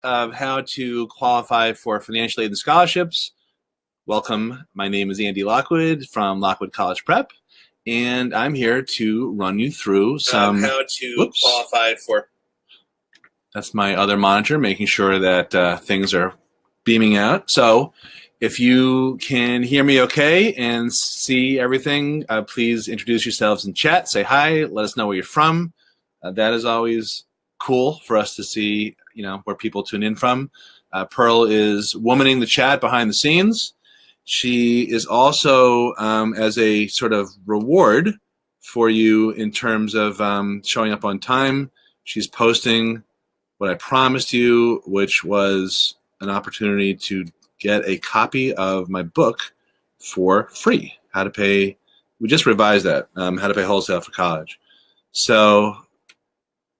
of how to qualify for financial aid and scholarships. Welcome. My name is Andy Lockwood from Lockwood College Prep, and I'm here to run you through some how to qualify for. That's my other monitor, making sure that things are beaming out. So if you can hear me okay and see everything, please introduce yourselves in chat. Say hi. Let us know where you're from. That is always cool for us to see, where people tune in from. Pearl is womaning the chat behind the scenes. She is also, as a sort of reward for you in terms of showing up on time, she's posting what I promised you, which was an opportunity to get a copy of my book for free. How to pay, we just revised that, how to pay wholesale for college. So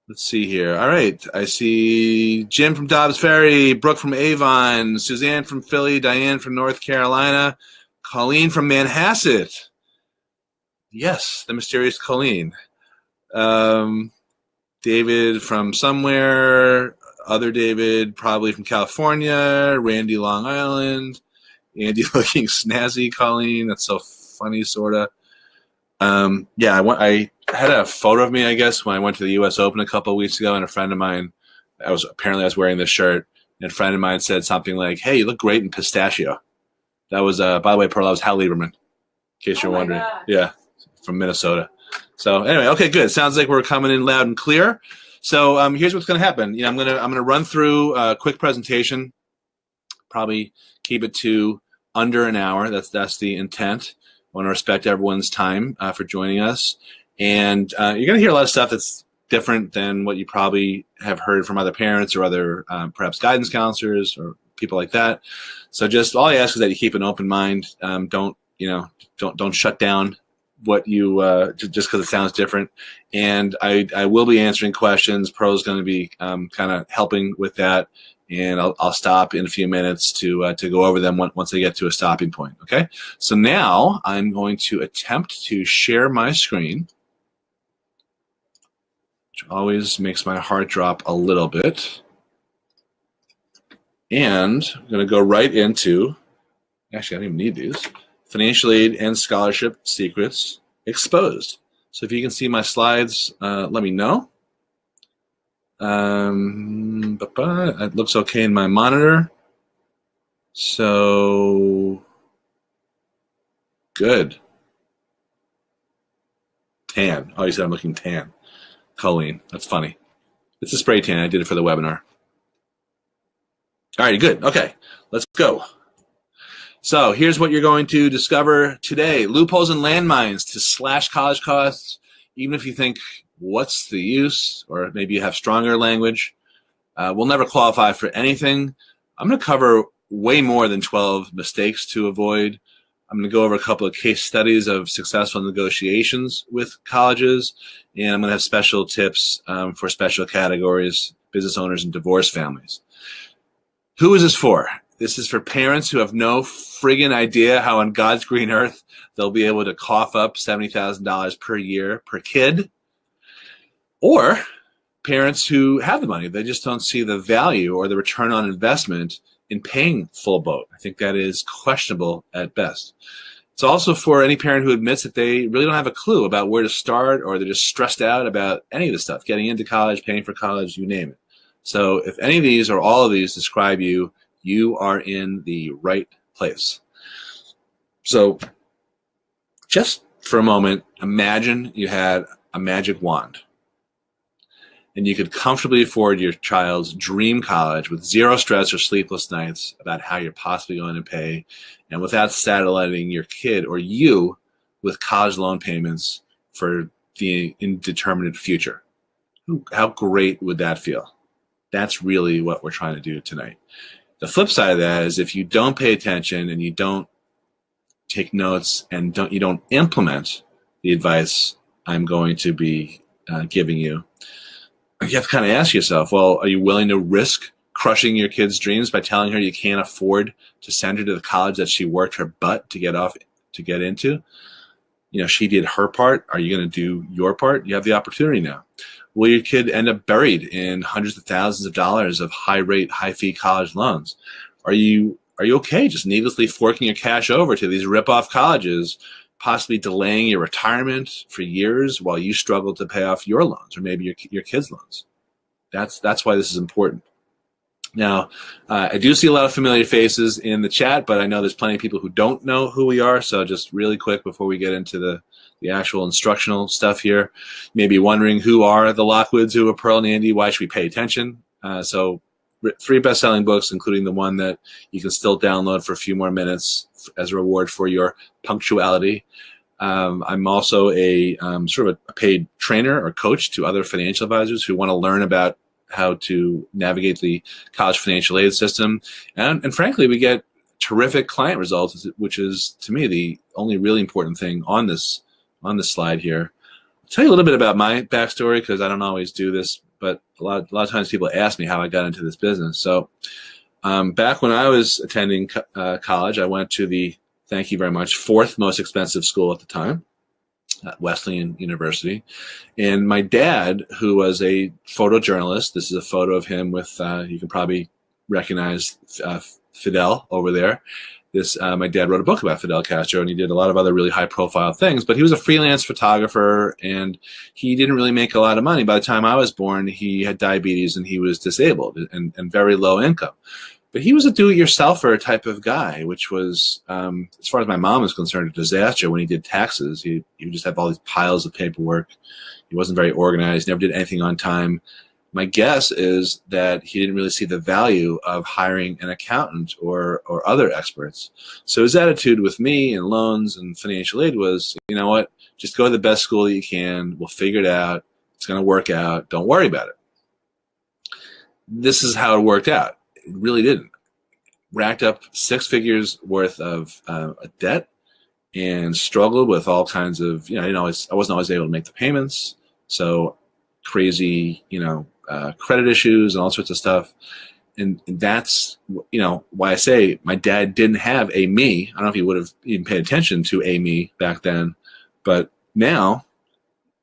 let's see here. All right. I see Jim from Dobbs Ferry, Brooke from Avon, Suzanne from Philly, Diane from North Carolina, Colleen from Manhasset. Yes, the mysterious Colleen. David from somewhere, other David probably from California, Randy Long Island, Andy looking snazzy, Colleen. That's so funny, sort of. I had a photo of me, I guess, when I went to the U.S. Open a couple of weeks ago, and a friend of mine, I was wearing this shirt, and a friend of mine said something like, "Hey, you look great in pistachio." That was, by the way, Pearl, that was Hal Lieberman, in case you're wondering. God. Yeah, from Minnesota. So anyway, okay, good. Sounds like we're coming in loud and clear. So here's what's going to happen. I'm gonna run through a quick presentation. Probably keep it to under an hour. That's the intent. I want to respect everyone's time for joining us. And you're going to hear a lot of stuff that's different than what you probably have heard from other parents or other perhaps guidance counselors or people like that. So just all I ask is that you keep an open mind. Don't shut down what you just because it sounds different. And I will be answering questions. Pearl's going to be kind of helping with that. And I'll stop in a few minutes to go over them once I get to a stopping point. Okay. So now I'm going to attempt to share my screen, which always makes my heart drop a little bit. And I'm going to go right into, actually, I don't even need these, financial aid and scholarship secrets exposed. So if you can see my slides, let me know. It looks okay in my monitor. So good. Tan. Oh, you said I'm looking tan. Colleen. That's funny. It's a spray tan. I did it for the webinar. All right, good. Okay, let's go. So here's what you're going to discover today. Loopholes and landmines to slash college costs, even if you think, what's the use? Or maybe you have stronger language. We'll never qualify for anything. I'm going to cover way more than 12 mistakes to avoid. I'm going to go over a couple of case studies of successful negotiations with colleges, and I'm going to have special tips for special categories, business owners and divorce families. Who is this for? This is for parents who have no friggin' idea how on God's green earth they'll be able to cough up $70,000 per year per kid, or parents who have the money. They just don't see the value or the return on investment in paying full boat. I think that is questionable at best. It's also for any parent who admits that they really don't have a clue about where to start, or they're just stressed out about any of this stuff, getting into college, paying for college, you name it. So if any of these or all of these describe you, you are in the right place. So just for a moment, imagine you had a magic wand and you could comfortably afford your child's dream college with zero stress or sleepless nights about how you're possibly going to pay, and without satelliting your kid or you with college loan payments for the indeterminate future. How great would that feel? That's really what we're trying to do tonight. The flip side of that is if you don't pay attention and you don't take notes and you don't implement the advice I'm going to be giving you, you have to kind of ask yourself, well, are you willing to risk crushing your kid's dreams by telling her you can't afford to send her to the college that she worked her butt to get into? She did her part. Are you going to do your part? You have the opportunity now. will your kid end up buried in hundreds of thousands of dollars of high-rate, high-fee college loans? Are you okay just needlessly forking your cash over to these rip-off colleges, possibly delaying your retirement for years while you struggle to pay off your loans or maybe your kids' loans? That's why this is important. Now, I do see a lot of familiar faces in the chat, but I know there's plenty of people who don't know who we are. So just really quick before we get into the actual instructional stuff here, you may be wondering who are the Lockwoods, who are Pearl and Andy, why should we pay attention? So 3 best-selling books, including the one that you can still download for a few more minutes as a reward for your punctuality. I'm also a sort of a paid trainer or coach to other financial advisors who want to learn about how to navigate the college financial aid system. And frankly, we get terrific client results, which is, to me, the only really important thing on this slide here. I'll tell you a little bit about my backstory because I don't always do this, but a lot of times people ask me how I got into this business. So back when I was attending college, I went to the, thank you very much, 4th most expensive school at the time, Wesleyan University. And my dad, who was a photojournalist, this is a photo of him with, you can probably recognize Fidel over there. My dad wrote a book about Fidel Castro, and he did a lot of other really high-profile things, but he was a freelance photographer, and he didn't really make a lot of money. By the time I was born, he had diabetes, and he was disabled and very low income. But he was a do-it-yourselfer type of guy, which was, as far as my mom was concerned, a disaster when he did taxes. He would just have all these piles of paperwork. He wasn't very organized, never did anything on time. My guess is that he didn't really see the value of hiring an accountant or other experts. So his attitude with me and loans and financial aid was, you know what, just go to the best school that you can. We'll figure it out. It's going to work out. Don't worry about it. This is how it worked out. It really didn't. Racked up 6 figures worth of a debt and struggled with all kinds of, I wasn't always able to make the payments. So crazy, credit issues and all sorts of stuff. And that's, why I say my dad didn't have a me. I don't know if he would have even paid attention to a me back then. But now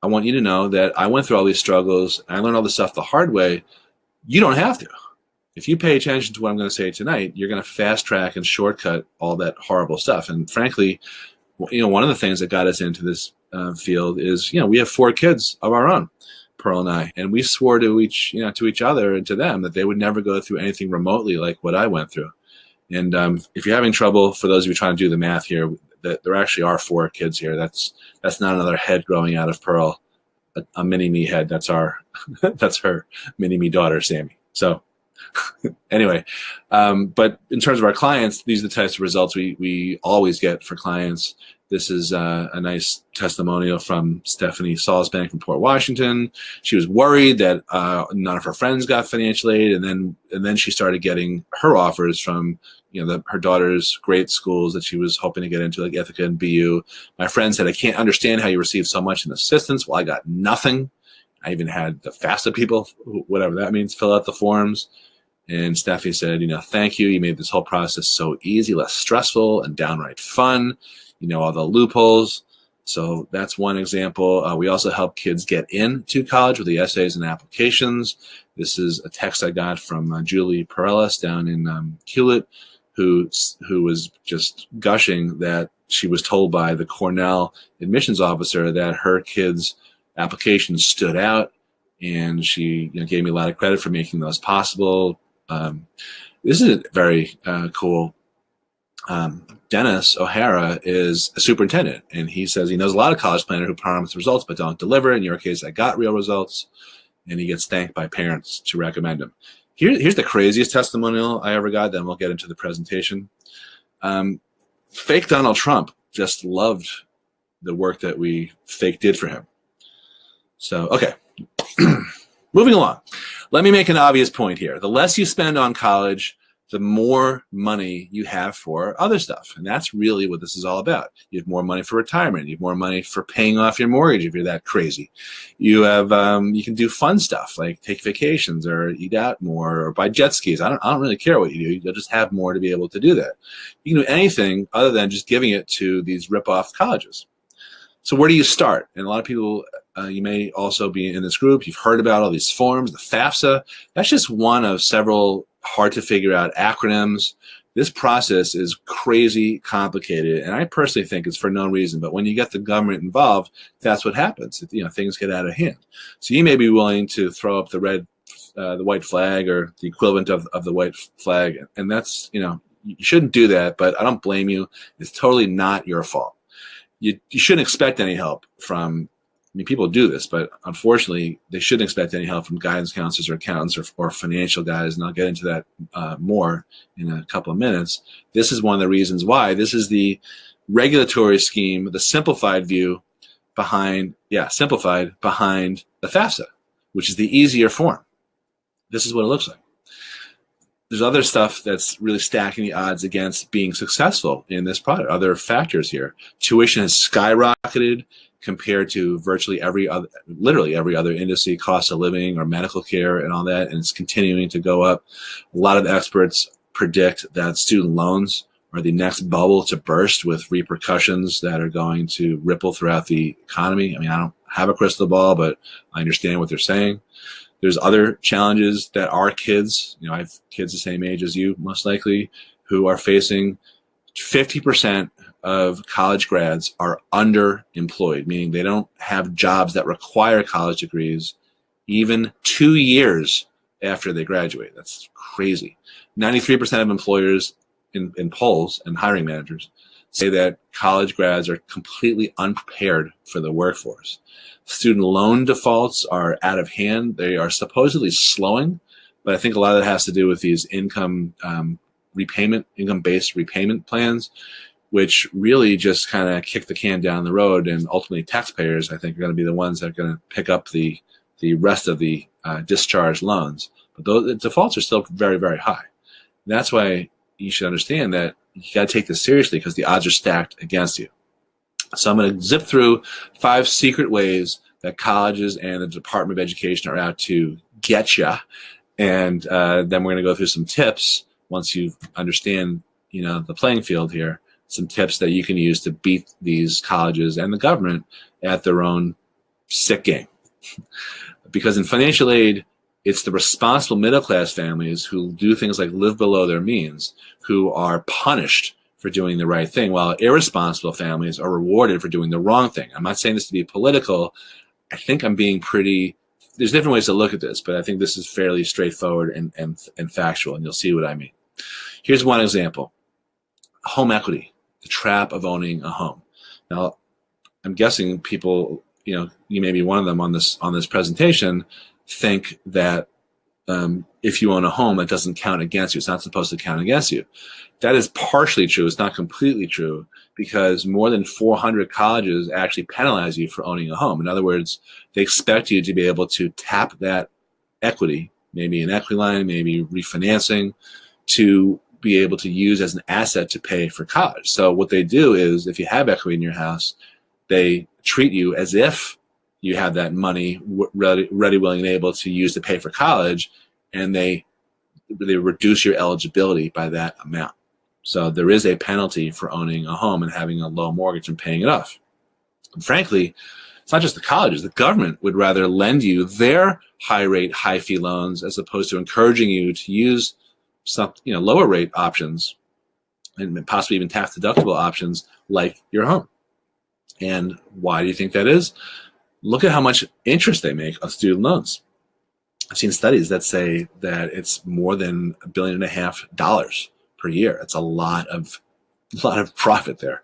I want you to know that I went through all these struggles. I learned all this stuff the hard way. You don't have to. If you pay attention to what I'm going to say tonight, you're going to fast track and shortcut all that horrible stuff. And frankly, one of the things that got us into this field is, we have 4 kids of our own, Pearl and I, and we swore to each other and to them that they would never go through anything remotely like what I went through. And if you're having trouble, for those of you trying to do the math here, that there actually are 4 kids here. That's not another head growing out of Pearl, a mini me head. That's that's her mini me daughter, Sammy. So. Anyway, but in terms of our clients, these are the types of results we always get for clients. This is a nice testimonial from Stephanie Salzbank from Port Washington. She was worried that none of her friends got financial aid, and then she started getting her offers from her daughter's great schools that she was hoping to get into, like Ithaca and BU. My friend said, "I can't understand how you receive so much in assistance." Well, I got nothing. I even had the FAFSA people, whatever that means, fill out the forms. And Steffi said, thank you. You made this whole process so easy, less stressful, and downright fun. All the loopholes. So that's one example. We also help kids get into college with the essays and applications. This is a text I got from Julie Perellis down in Hewlett, who was just gushing that she was told by the Cornell admissions officer that her kid's application stood out, and she gave me a lot of credit for making those possible. This is very cool. Dennis O'Hara is a superintendent, and he says he knows a lot of college planners who promise results but don't deliver. In your case, I got real results, and he gets thanked by parents to recommend him. Here's the craziest testimonial I ever got, then we'll get into the presentation. Fake Donald Trump just loved the work that we fake did for him. So, okay. Moving along. Let me make an obvious point here. The less you spend on college, the more money you have for other stuff. And that's really what this is all about. You have more money for retirement. You have more money for paying off your mortgage if you're that crazy. You have, you can do fun stuff like take vacations or eat out more or buy jet skis. I don't really care what you do. You'll just have more to be able to do that. You can do anything other than just giving it to these rip-off colleges. So where do you start? And a lot of people you may also be in this group. You've heard about all these forms, the FAFSA. That's just one of several hard to figure out acronyms. This process is crazy complicated, and I personally think it's for no reason. But when you get the government involved, that's what happens. Things get out of hand. So you may be willing to throw up the white flag, or the equivalent of the white flag, and that's, you shouldn't do that. But I don't blame you. It's totally not your fault. You shouldn't expect any help from. People do this, but unfortunately, they shouldn't expect any help from guidance counselors or accountants or financial guys, and I'll get into that more in a couple of minutes. This is one of the reasons why. This is the regulatory scheme, the simplified view behind the FAFSA, which is the easier form. This is what it looks like. There's other stuff that's really stacking the odds against being successful in this product. Other factors here. Tuition has skyrocketed compared to literally every other industry, cost of living or medical care and all that, and it's continuing to go up. A lot of experts predict that student loans are the next bubble to burst, with repercussions that are going to ripple throughout the economy. I don't have a crystal ball, but I understand what they're saying. There's other challenges that our kids, I have kids the same age as you, most likely, who are facing. 50% of college grads are underemployed, meaning they don't have jobs that require college degrees even 2 years after they graduate. That's crazy. 93% of employers in polls and hiring managers say that college grads are completely unprepared for the workforce. Student loan defaults are out of hand. They are supposedly slowing, but I think a lot of that has to do with these income-based repayment plans, which really just kind of kick the can down the road, and ultimately taxpayers, I think, are going to be the ones that are going to pick up the rest of the discharged loans. But the defaults are still very, very high. And that's why you should understand that you got to take this seriously, because the odds are stacked against you. So I'm going to zip through 5 secret ways that colleges and the Department of Education are out to get you, and then we're going to go through some tips once you understand, the playing field here. Some tips that you can use to beat these colleges and the government at their own sick game. Because in financial aid, it's the responsible middle-class families who do things like live below their means who are punished for doing the right thing, while irresponsible families are rewarded for doing the wrong thing. I'm not saying this to be political. I think I'm being there's different ways to look at this, but I think this is fairly straightforward and factual, and you'll see what I mean. Here's one example. Home equity, the trap of owning a home. Now, I'm guessing people, you may be one of them on this presentation, think that if you own a home, that doesn't count against you. It's not supposed to count against you. That is partially true. It's not completely true, because more than 400 colleges actually penalize you for owning a home. In other words, they expect you to be able to tap that equity, maybe an equity line, maybe refinancing, to be able to use as an asset to pay for college. So what they do is, if you have equity in your house, they treat you as if you have that money ready, willing, and able to use to pay for college, and they reduce your eligibility by that amount. So there is a penalty for owning a home and having a low mortgage and paying it off. And frankly, it's not just the colleges. The government would rather lend you their high-rate, high-fee loans as opposed to encouraging you to use some, lower-rate options and possibly even tax-deductible options like your home. And why do you think that is? Look at how much interest they make on student loans. I've seen studies that say that it's more than $1.5 billion per year. It's a lot of profit there.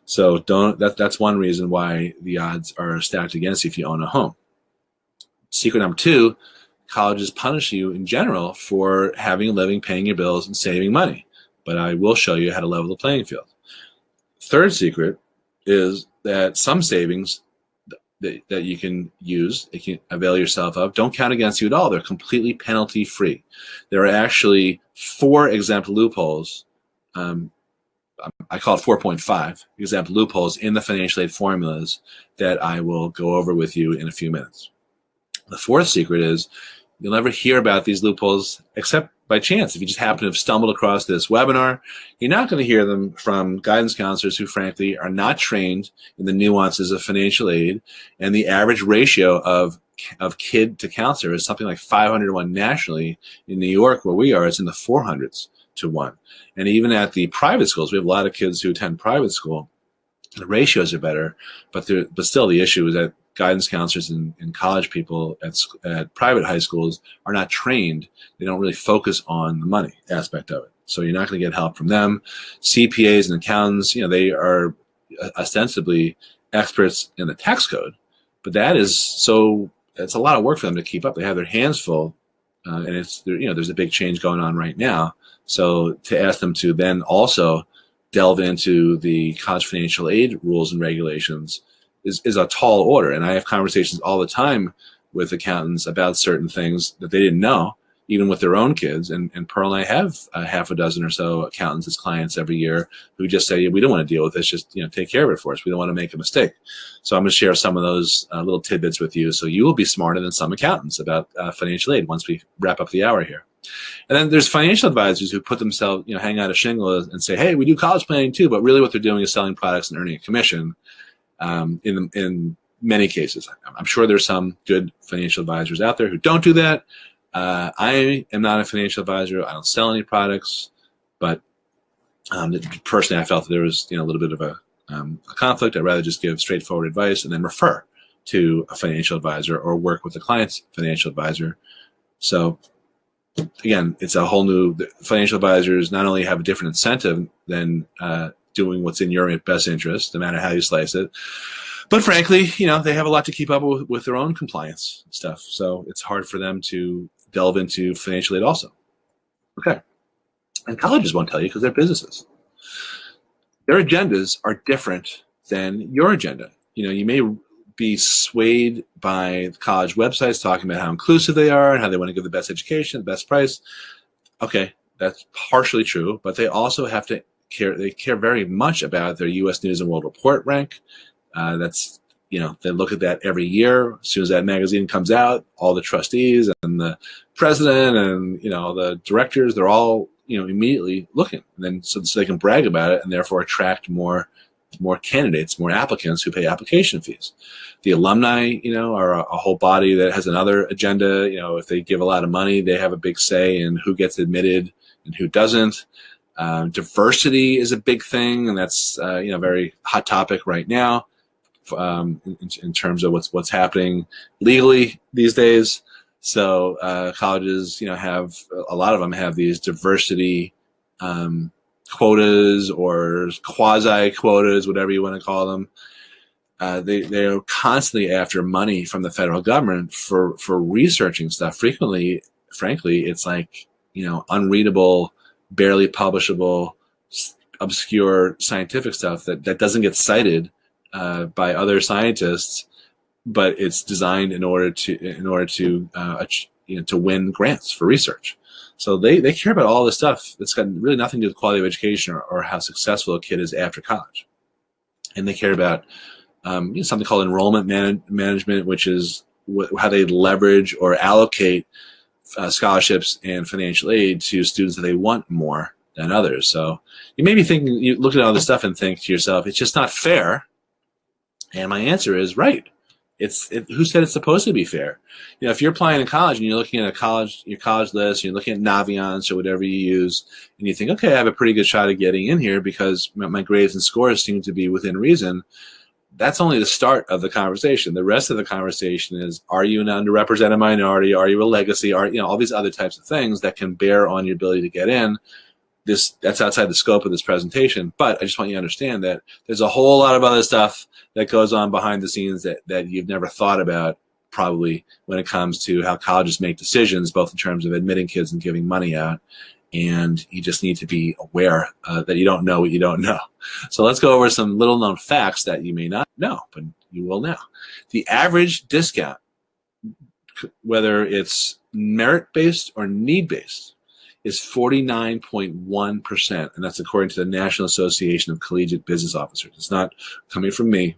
So that's one reason why the odds are stacked against you if you own a home. Secret number 2, colleges punish you in general for having a living, paying your bills, and saving money. But I will show you how to level the playing field. Third secret is that some savings that you can use, you can avail yourself of, don't count against you at all. They're completely penalty free. There are actually 4 exempt loopholes. I call it 4.5 exempt loopholes in the financial aid formulas that I will go over with you in a few minutes. The 4th secret is You'll never hear about these loopholes except by chance. If you just happen to have stumbled across this webinar, you're not going to hear them from guidance counselors who, frankly, are not trained in the nuances of financial aid. And the average ratio of kid to counselor is something like 500 to 1 nationally. In New York, where we are, it's in the 400s to 1. And even at the private schools, we have a lot of kids who attend private school. The ratios are better, but still the issue is that guidance counselors and college people at private high schools are not trained. They don't really focus on the money aspect of it. So you're not going to get help from them. CPAs and accountants, they are ostensibly experts in the tax code, but it's a lot of work for them to keep up. They have their hands full, and there's a big change going on right now. So to ask them to then also delve into the college financial aid rules and regulations is a tall order. And I have conversations all the time with accountants about certain things that they didn't know, even with their own kids. And Pearl and I have a half a dozen or so accountants as clients every year who just say, we don't want to deal with this, just take care of it for us. We don't want to make a mistake. So I'm going to share some of those little tidbits with you, so you will be smarter than some accountants about financial aid once we wrap up the hour here. And then there's financial advisors who put themselves, hang out a shingle and say, hey, we do college planning too, but really what they're doing is selling products and earning a commission. In many cases, I'm sure there's some good financial advisors out there who don't do that. I am not a financial advisor. I don't sell any products, but personally, I felt that there was a little bit of a conflict. I'd rather just give straightforward advice and then refer to a financial advisor or work with the client's financial advisor. So again, it's a whole new. Financial advisors not only have a different incentive than doing what's in your best interest, no matter how you slice it, but frankly, they have a lot to keep up with their own compliance stuff. So it's hard for them to delve into financial aid also. Okay. And colleges won't tell you because they're businesses. Their agendas are different than your agenda. You may be swayed by the college websites talking about how inclusive they are and how they want to give the best education, the best price. Okay, that's partially true, but they also have to care. They care very much about their U.S. News and World Report rank. They look at that every year. As soon as that magazine comes out, all the trustees and the president and the directors, they're all immediately looking, and then so they can brag about it and therefore attract more candidates, more applicants who pay application fees. The alumni, are a whole body that has another agenda. If they give a lot of money, they have a big say in who gets admitted and who doesn't. Diversity is a big thing, and that's very hot topic right now in terms of what's happening legally these days. So colleges, have a lot of them have these diversity quotas or quasi quotas, whatever you want to call them. They're constantly after money from the federal government for researching stuff. Frequently, frankly, it's like unreadable, barely publishable, obscure scientific stuff that doesn't get cited by other scientists, but it's designed in order to win grants for research. So they care about all this stuff that's got really nothing to do with quality of education or how successful a kid is after college. And they care about something called enrollment management, which is how they leverage or allocate scholarships and financial aid to students that they want more than others. So you may be thinking, you look at all this stuff and think to yourself, it's just not fair. And my answer is right. Who said it's supposed to be fair? If you're applying to college and you're looking at your college list, you're looking at Naviance or whatever you use, and you think, okay, I have a pretty good shot of getting in here because my grades and scores seem to be within reason. That's only the start of the conversation. The rest of the conversation is, are you an underrepresented minority? Are you a legacy? All these other types of things that can bear on your ability to get in. That's outside the scope of this presentation, but I just want you to understand that there's a whole lot of other stuff that goes on behind the scenes that you've never thought about, probably, when it comes to how colleges make decisions, both in terms of admitting kids and giving money out. And you just need to be aware that you don't know what you don't know. So let's go over some little known facts that you may not know, but you will now. The average discount, whether it's merit-based or need-based, is 49.1%, and that's according to the National Association of Collegiate Business Officers. It's not coming from me.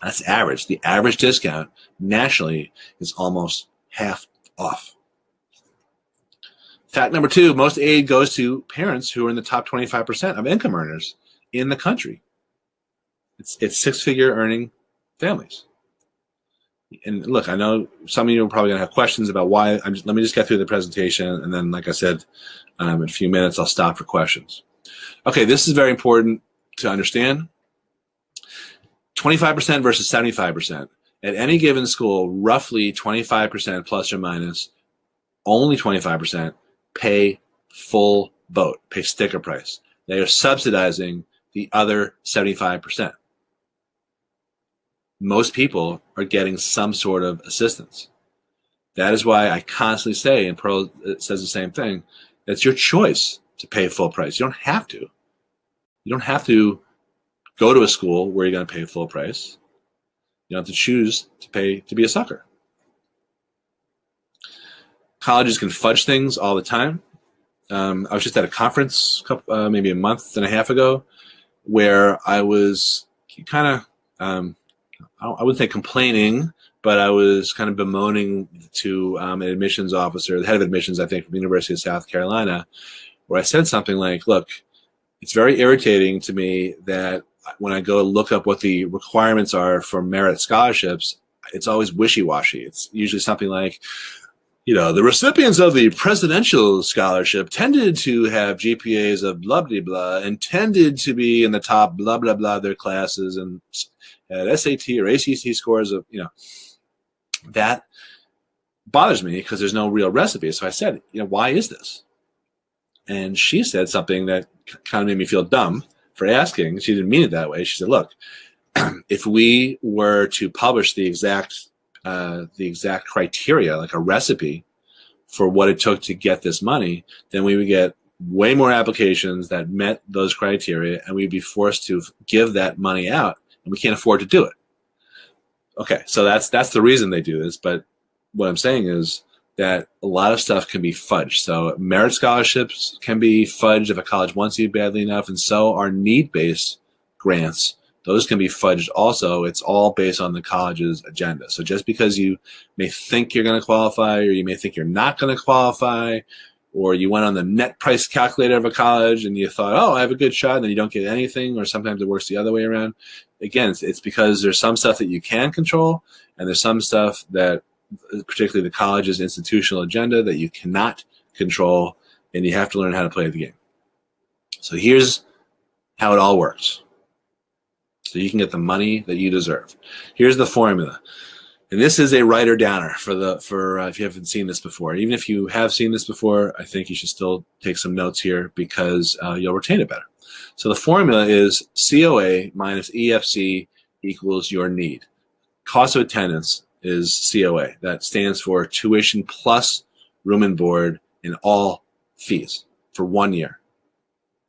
That's average. The average discount nationally is almost half off. Fact number 2, most aid goes to parents who are in the top 25% of income earners in the country. It's six-figure earning families. And look, I know some of you are probably going to have questions about why. Let me just get through the presentation, and then, like I said, in a few minutes, I'll stop for questions. Okay, this is very important to understand. 25% versus 75%. At any given school, roughly 25% plus or minus, only 25% pay full boat, pay sticker price. They are subsidizing the other 75%. Most people are getting some sort of assistance. That is why I constantly say, and Pearl says the same thing, it's your choice to pay full price. You don't have to. You don't have to go to a school where you're going to pay full price. You don't have to choose to be a sucker. Colleges can fudge things all the time. I was just at a conference maybe a month and a half ago where I was kind of, I wouldn't say complaining, but I was kind of bemoaning to an admissions officer, the head of admissions, I think, from the University of South Carolina, where I said something like, look, it's very irritating to me that when I go look up what the requirements are for merit scholarships, it's always wishy-washy. It's usually something like, the recipients of the presidential scholarship tended to have GPAs of blah, blah, blah, and tended to be in the top blah, blah, blah of their classes and had SAT or ACT scores of, that bothers me because there's no real recipe. So I said, why is this? And she said something that kind of made me feel dumb for asking. She didn't mean it that way. She said, look, if we were to publish the exact criteria, like a recipe for what it took to get this money, then we would get way more applications that met those criteria, and we'd be forced to give that money out, and we can't afford to do it. Okay, so that's the reason they do this, but what I'm saying is that a lot of stuff can be fudged. So merit scholarships can be fudged if a college wants you badly enough, and so are need-based grants. Those can be fudged also. It's all based on the college's agenda. So just because you may think you're going to qualify, or you may think you're not going to qualify, or you went on the net price calculator of a college and you thought, oh, I have a good shot, and then you don't get anything, or sometimes it works the other way around. Again, it's because there's some stuff that you can control, and there's some stuff that, particularly the college's institutional agenda, that you cannot control, and you have to learn how to play the game. So here's how it all works, so you can get the money that you deserve. Here's the formula. And this is a writer downer for if you haven't seen this before. Even if you have seen this before, I think you should still take some notes here because you'll retain it better. So the formula is COA minus EFC equals your need. Cost of attendance is COA. That stands for tuition plus room and board and all fees for 1 year.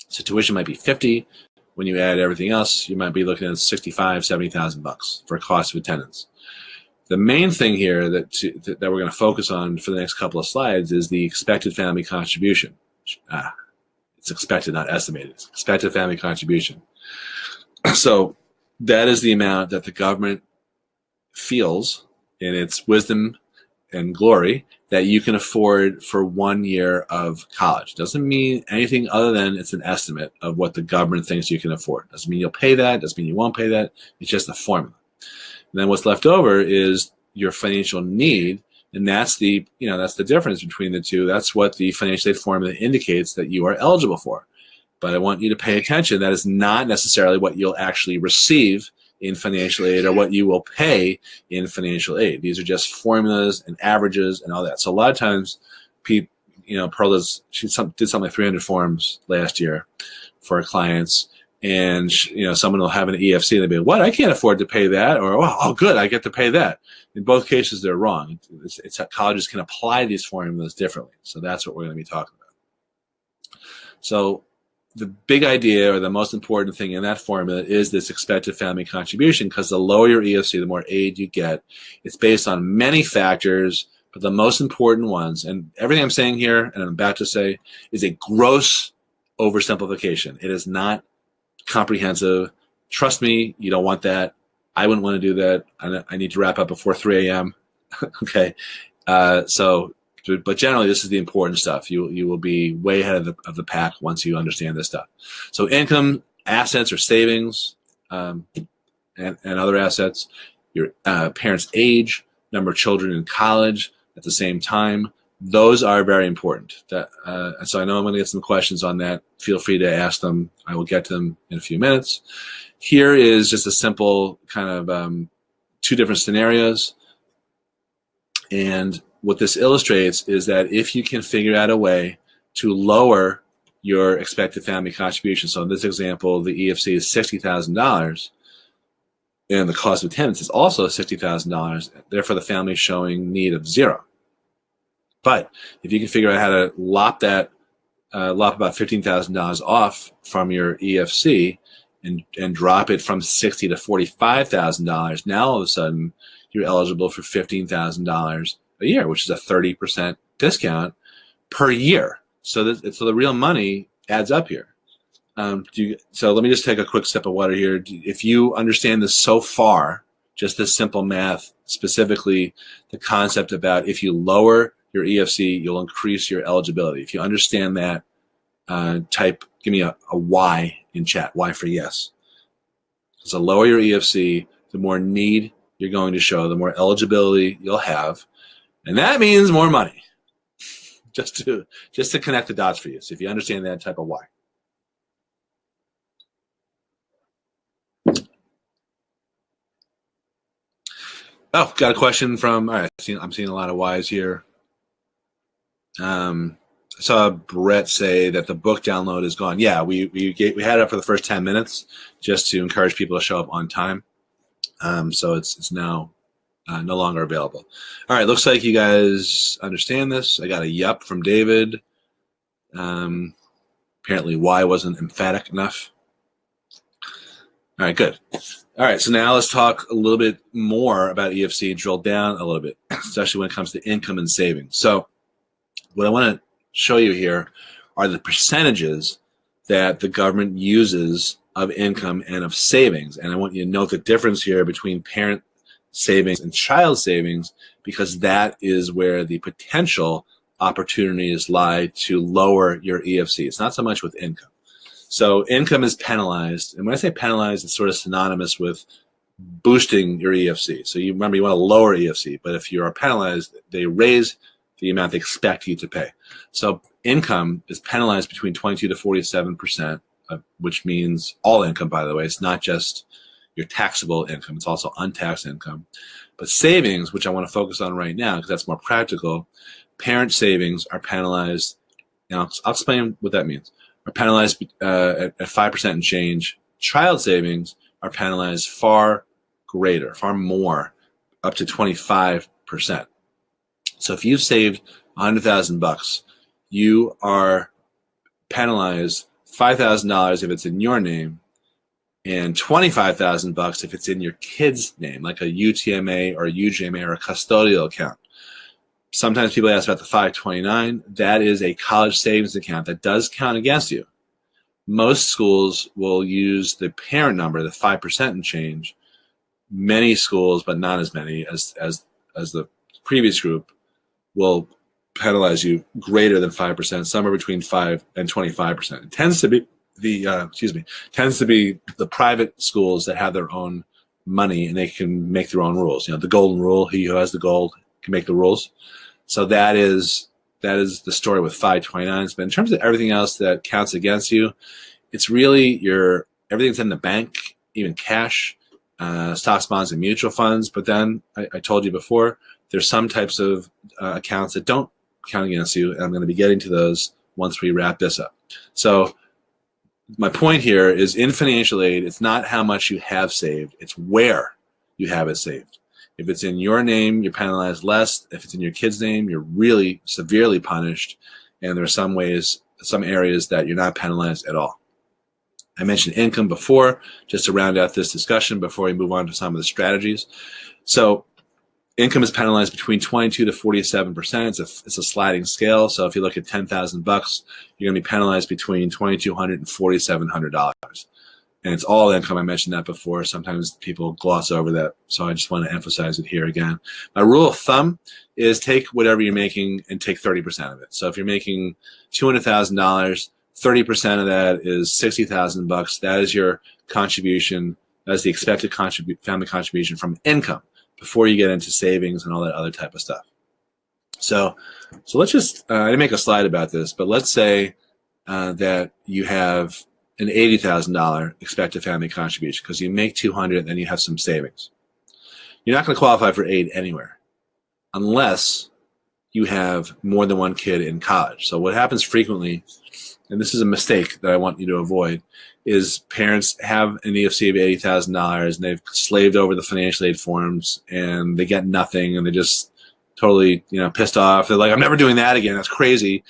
So tuition might be $50. When you add everything else, you might be looking at $65,000, $70,000 for a cost of attendance. The main thing here that we're going to focus on for the next couple of slides is the expected family contribution. It's expected, not estimated. It's expected family contribution. So that is the amount that the government feels in its wisdom and glory that you can afford for 1 year of college. Doesn't mean anything other than it's an estimate of what the government thinks you can afford. Doesn't mean you'll pay that. Doesn't mean you won't pay that. It's just a formula. And then what's left over is your financial need, and that's the difference between the two. That's what the financial aid formula indicates that you are eligible for. But I want you to pay attention. That is not necessarily what you'll actually receive in financial aid or what you will pay in financial aid. These are just formulas and averages and all that. So a lot of times, Pearl did something like 300 forms last year for our clients. And someone will have an EFC and they'll be like, what? I can't afford to pay that. Or, oh, good, I get to pay that. In both cases, they're wrong. It's how colleges can apply these formulas differently. So that's what we're going to be talking about. So the big idea, or the most important thing in that formula, is this expected family contribution, because the lower your EFC, the more aid you get. It's based on many factors, but the most important ones, and everything I'm saying here and I'm about to say, is a gross oversimplification. It is not comprehensive. Trust me, you don't want that. I wouldn't want to do that. I need to wrap up before 3 a.m. Okay. So But generally, this is the important stuff. You will be way ahead of the pack once you understand this stuff. So income, assets or savings, and other assets, your parents' age, number of children in college at the same time. Those are very important. So I know I'm going to get some questions on that. Feel free to ask them. I will get to them in a few minutes. Here is just a simple kind of 2 different scenarios. And what this illustrates is that if you can figure out a way to lower your expected family contribution, so in this example, the EFC is $60,000, and the cost of attendance is also $60,000, therefore the family is showing need of 0. But if you can figure out how to lop about $15,000 off from your EFC and drop it from $60,000 to $45,000, now all of a sudden you're eligible for $15,000 a year, which is a 30% discount per year. So the real money adds up here. So let me just take a quick sip of water here. If you understand this so far, just this simple math, specifically the concept about if you lower your EFC, you'll increase your eligibility. If you understand that, give me a Y in chat, Y for yes. So lower your EFC, the more need you're going to show, the more eligibility you'll have. And that means more money. Just to connect the dots for you. So if you understand that, type of Y. Oh, got a question from, all right, I'm seeing a lot of Y's here. I saw Brett say that the book download is gone. Yeah, we had it up for the first 10 minutes just to encourage people to show up on time. So it's now no longer available. All right, looks like you guys understand this. I got a yup from David. Apparently Y wasn't emphatic enough. All right, good. All right, so now let's talk a little bit more about EFC and drill down a little bit, especially when it comes to income and savings. So what I want to show you here are the percentages that the government uses of income and of savings. And I want you to note the difference here between parent savings and child savings, because that is where the potential opportunities lie to lower your EFC. It's not so much with income. So income is penalized. And when I say penalized, it's sort of synonymous with boosting your EFC. So you remember you want to lower EFC, but if you are penalized, they raise the amount they expect you to pay. So income is penalized between 22 to 47%, which means all income, by the way. It's not just your taxable income. It's also untaxed income. But savings, which I want to focus on right now because that's more practical, parent savings are penalized, and I'll explain what that means, are penalized at 5% and change. Child savings are penalized far greater, far more, up to 25%. So if you've saved $100,000, you are penalized $5,000 if it's in your name, and $25,000 if it's in your kid's name, like a UTMA or a UJMA or a custodial account. Sometimes people ask about the 529. That is a college savings account that does count against you. Most schools will use the parent number, the 5% and change. Many schools, but not as many as the previous group, will penalize you greater than 5%, somewhere between 5 and 25%. It tends to be the private schools that have their own money and they can make their own rules. You know, the golden rule: he who has the gold can make the rules. So that is the story with 529s. But in terms of everything else that counts against you, it's really everything's in the bank, even cash, stocks, bonds, and mutual funds. But then I told you before, there's some types of accounts that don't count against you, and I'm going to be getting to those once we wrap this up. So my point here is, in financial aid, it's not how much you have saved, it's where you have it saved. If it's in your name, you're penalized less. If it's in your kid's name, you're really severely punished. And there are some areas that you're not penalized at all. I mentioned income before, just to round out this discussion before we move on to some of the strategies. So income is penalized between 22 to 47%. It's a sliding scale. So if you look at $10,000, you're going to be penalized between $2,200 and $4,700. and it's all income. I mentioned that before. Sometimes people gloss over that, so I just want to emphasize it here again. My rule of thumb is take whatever you're making and take 30% of it. So if you're making $200,000, 30% of that is $60,000. That is your contribution. That is the expected family contribution from income before you get into savings and all that other type of stuff. So let's just, I didn't make a slide about this, but let's say that you have an $80,000 expected family contribution because you make $200,000 and then you have some savings. You're not going to qualify for aid anywhere unless you have more than one kid in college. So what happens frequently, and this is a mistake that I want you to avoid, is parents have an EFC of $80,000 and they've slaved over the financial aid forms and they get nothing and they just totally, pissed off. They're like, I'm never doing that again. That's crazy.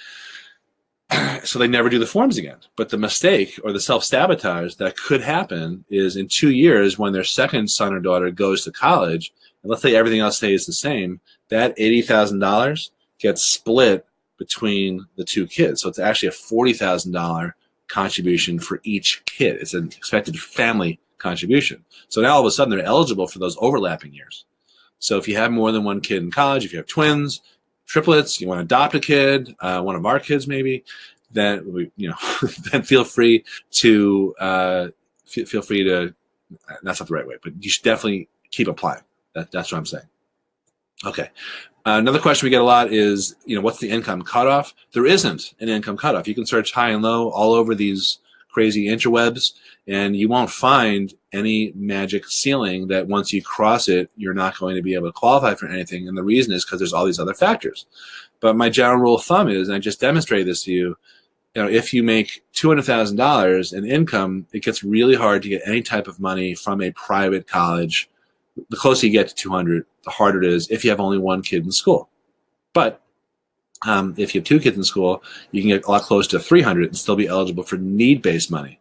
So they never do the forms again. But the mistake or the self-sabotage that could happen is in 2 years when their second son or daughter goes to college, and let's say everything else stays the same, that $80,000 gets split between the two kids. So it's actually a $40,000 contribution for each kid. It's an expected family contribution. So now all of a sudden they're eligible for those overlapping years. So if you have more than one kid in college, if you have twins, triplets, you want to adopt a kid, one of our kids maybe, then then feel free to that's not the right way, but you should definitely keep applying. That's what I'm saying. Okay. Another question we get a lot is, what's the income cutoff? There isn't an income cutoff. You can search high and low all over these crazy interwebs, and you won't find any magic ceiling that once you cross it, you're not going to be able to qualify for anything. And the reason is because there's all these other factors. But my general rule of thumb is, and I just demonstrated this to you, if you make $200,000 in income, it gets really hard to get any type of money from a private college. The closer you get to 200, the harder it is if you have only one kid in school. But if you have two kids in school, you can get a lot closer to 300 and still be eligible for need-based money.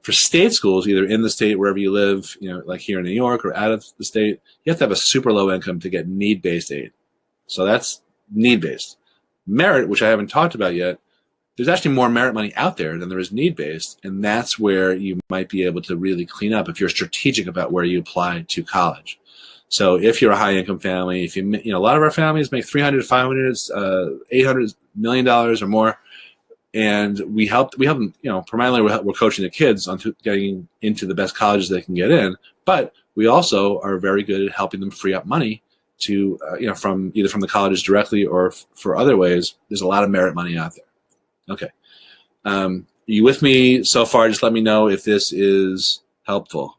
For state schools, either in the state, wherever you live, like here in New York or out of the state, you have to have a super low income to get need-based aid. So that's need-based. Merit, which I haven't talked about yet, there's actually more merit money out there than there is need-based, and that's where you might be able to really clean up if you're strategic about where you apply to college. So if you're a high-income family, if a lot of our families make $300, $500, $800 million or more, and we help them. Primarily we're coaching the kids on getting into the best colleges they can get in, but we also are very good at helping them free up money to from either from the colleges directly or for other ways. There's a lot of merit money out there. Okay. You with me so far? Just let me know if this is helpful.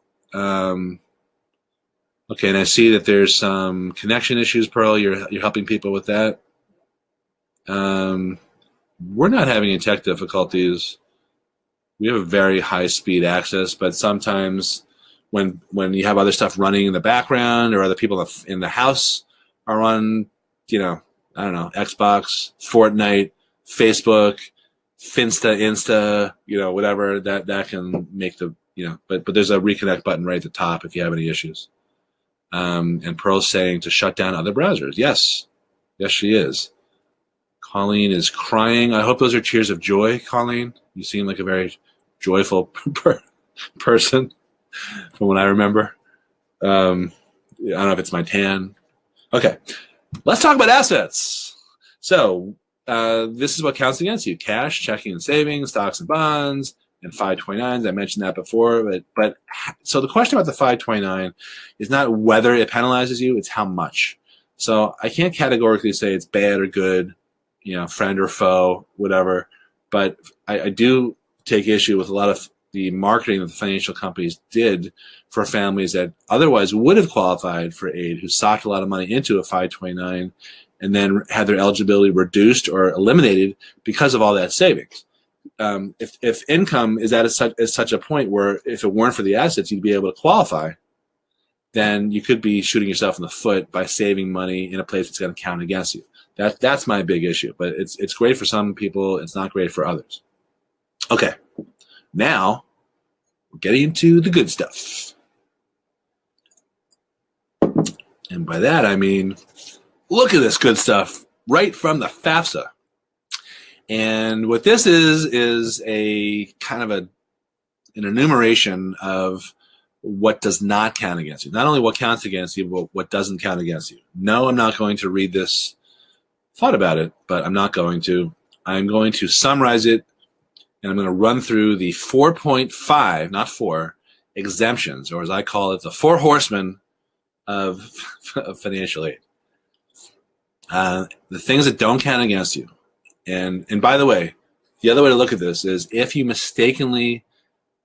Okay, and I see that there's some connection issues, Pearl. You're helping people with that. We're not having any tech difficulties. We have a very high-speed access, but sometimes when you have other stuff running in the background or other people in the house are on, Xbox, Fortnite, Facebook, Insta, whatever, that can make but there's a reconnect button right at the top if you have any issues. And Pearl's saying to shut down other browsers. Yes, she is. Colleen is crying. I hope those are tears of joy, Colleen. You seem like a very joyful person from what I remember. I don't know if it's my tan. Okay, let's talk about assets. So this is what counts against you: cash, checking and savings, stocks and bonds, and 529s. I mentioned that before, but so the question about the 529 is not whether it penalizes you, it's how much. So I can't categorically say it's bad or good, friend or foe, whatever, but I do take issue with a lot of the marketing that the financial companies did for families that otherwise would have qualified for aid, who socked a lot of money into a 529 and then had their eligibility reduced or eliminated because of all that savings. If income is at such a point where if it weren't for the assets, you'd be able to qualify, then you could be shooting yourself in the foot by saving money in a place that's going to count against you. That's my big issue. But it's great for some people. It's not great for others. Okay, now we're getting into the good stuff. And by that, I mean, look at this good stuff right from the FAFSA. And what this is a kind of a an enumeration of what does not count against you. Not only what counts against you, but what doesn't count against you. No, I'm not going to read this. Thought about it, but I'm not going to. I'm going to summarize it, and I'm going to run through the 4.5, not 4, exemptions, or as I call it, the 4 horsemen of financial aid. The things that don't count against you. And by the way, the other way to look at this is if you mistakenly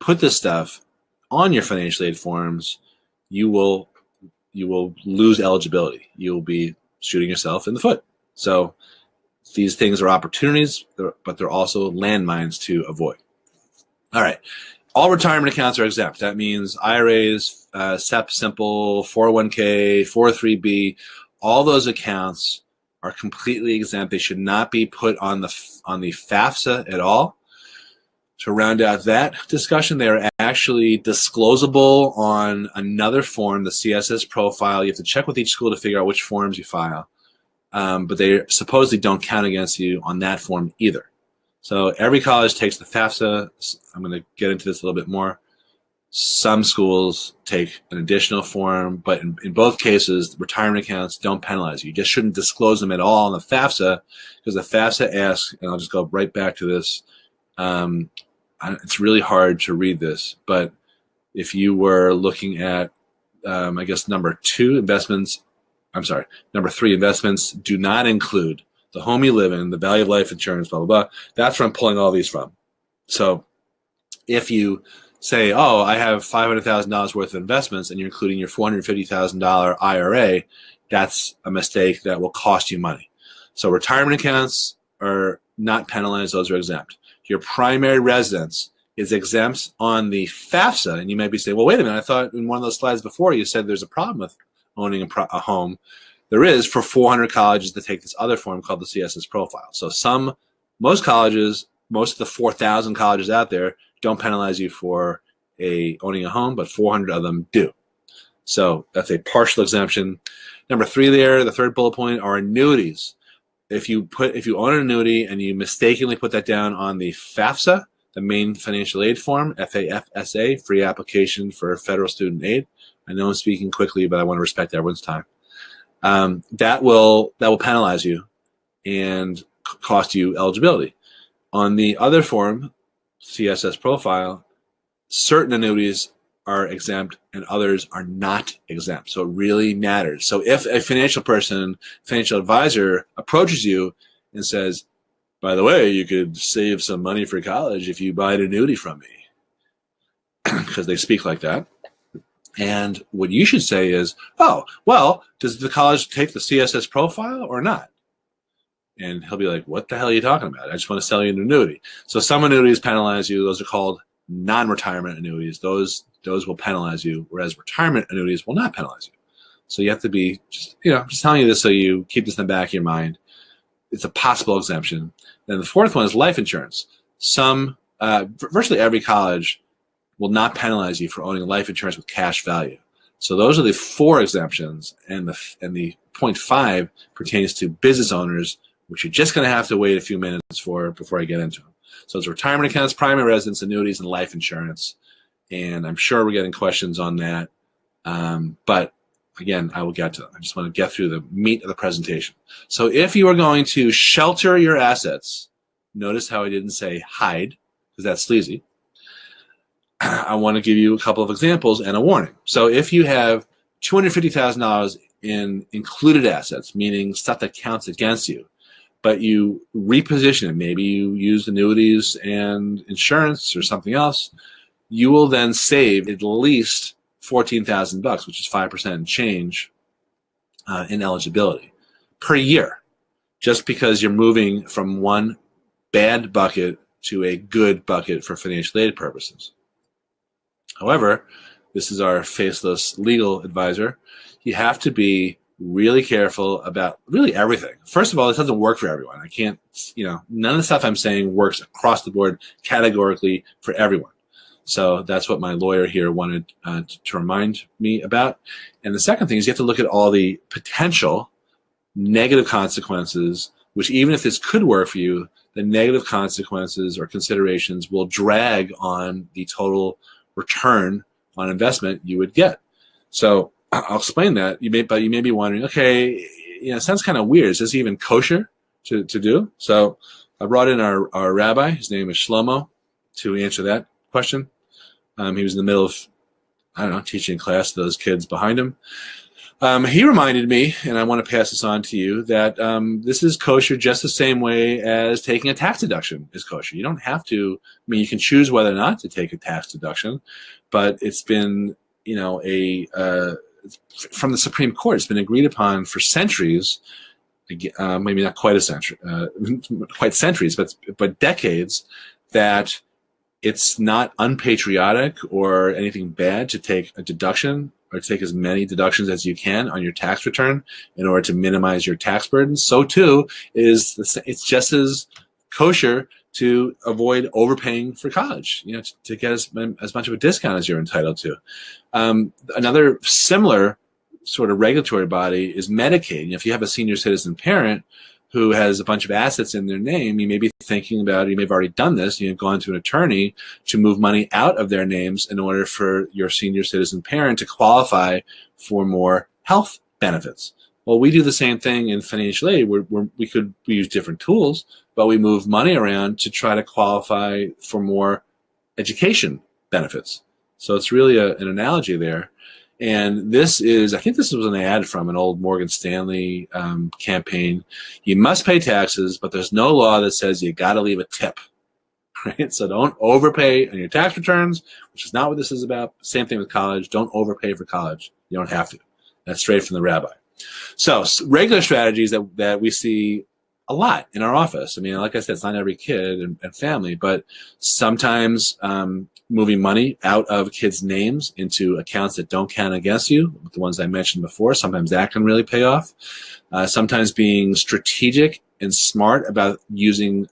put this stuff on your financial aid forms, you will lose eligibility. You'll be shooting yourself in the foot. So these things are opportunities, but they're also landmines to avoid. All right. All retirement accounts are exempt. That means IRAs, SEP, Simple, 401k, 403b, all those accounts are completely exempt. They should not be put on the FAFSA at all. To round out that discussion, they are actually disclosable on another form, the CSS Profile. You have to check with each school to figure out which forms you file. But they supposedly don't count against you on that form either. So every college takes the FAFSA. I'm going to get into this a little bit more. Some schools take an additional form, but in both cases, retirement accounts don't penalize you. You just shouldn't disclose them at all on the FAFSA because the FAFSA asks, and I'll just go right back to this. It's really hard to read this, but if you were looking at, I guess, number 3, investments do not include the home you live in, the value of life insurance, blah, blah, blah. That's where I'm pulling all these from. So if you say, oh, I have $500,000 worth of investments and you're including your $450,000 IRA, that's a mistake that will cost you money. So retirement accounts are not penalized. Those are exempt. Your primary residence is exempt on the FAFSA. And you may be saying, well, wait a minute. I thought in one of those slides before you said there's a problem with owning a home. There is for 400 colleges that take this other form called the CSS Profile. So most colleges, most of the 4,000 colleges out there don't penalize you for owning a home, but 400 of them do. So that's a partial exemption. Number 3 there, the third bullet point, are annuities. If you own an annuity and you mistakenly put that down on the FAFSA, the main financial aid form, FAFSA, free application for federal student aid. I know I'm speaking quickly, but I want to respect everyone's time. That will penalize you and cost you eligibility. On the other form, CSS Profile, certain annuities are exempt and others are not exempt. So it really matters. So if a financial advisor approaches you and says, by the way, you could save some money for college if you buy an annuity from me, because they speak like that. And what you should say is, oh, well, does the college take the CSS Profile or not? And he'll be like, what the hell are you talking about? I just want to sell you an annuity. So some annuities penalize you. Those are called non-retirement annuities. Those will penalize you, whereas retirement annuities will not penalize you. So you have to be just telling you this so you keep this in the back of your mind. It's a possible exemption. Then the fourth one is life insurance. Virtually every college will not penalize you for owning life insurance with cash value. So those are the 4 exemptions, and the 0.5 pertains to business owners, which you're just going to have to wait a few minutes for before I get into them. So it's retirement accounts, primary residence, annuities, and life insurance. And I'm sure we're getting questions on that. But again, I will get to them. I just want to get through the meat of the presentation. So if you are going to shelter your assets, notice how I didn't say hide, because that's sleazy. I want to give you a couple of examples and a warning. So if you have $250,000 in included assets, meaning stuff that counts against you, but you reposition it, maybe you use annuities and insurance or something else, you will then save at least $14,000, which is 5% and change in eligibility per year, just because you're moving from one bad bucket to a good bucket for financial aid purposes. However, this is our faceless legal advisor. You have to be really careful about really everything. First of all, this doesn't work for everyone. I can't, none of the stuff I'm saying works across the board categorically for everyone. So that's what my lawyer here wanted to remind me about. And the second thing is you have to look at all the potential negative consequences which even if this could work for you, the negative consequences or considerations will drag on the total return on investment you would get. So I'll explain that. But you may be wondering, okay, it sounds kind of weird. Is this even kosher to do? So I brought in our rabbi. His name is Shlomo to answer that question. He was in the middle of, teaching class to those kids behind him. He reminded me, and I want to pass this on to you, that this is kosher just the same way as taking a tax deduction is kosher. You don't have to. You can choose whether or not to take a tax deduction, but it's been, from the Supreme Court, it's been agreed upon for centuries. Maybe not quite a century, quite centuries, but decades, that it's not unpatriotic or anything bad to take a deduction or take as many deductions as you can on your tax return in order to minimize your tax burden. So too it's just as kosher to avoid overpaying for college, to get as much of a discount as you're entitled to. Another similar sort of regulatory body is Medicaid. If you have a senior citizen parent who has a bunch of assets in their name, you may be thinking about, you may have already done this, you've gone to an attorney to move money out of their names in order for your senior citizen parent to qualify for more health benefits. Well, we do the same thing in financial aid. We use different tools, but we move money around to try to qualify for more education benefits. So it's really an analogy there. And I think this was an ad from an old Morgan Stanley campaign. You must pay taxes, but there's no law that says you got to leave a tip, right? So don't overpay on your tax returns, which is not what this is about. Same thing with college. Don't overpay for college. You don't have to. That's straight from the rabbi. So regular strategies that we see a lot in our office. Like I said, it's not every kid and family, but sometimes moving money out of kids' names into accounts that don't count against you, the ones I mentioned before, sometimes that can really pay off. Sometimes being strategic and smart about using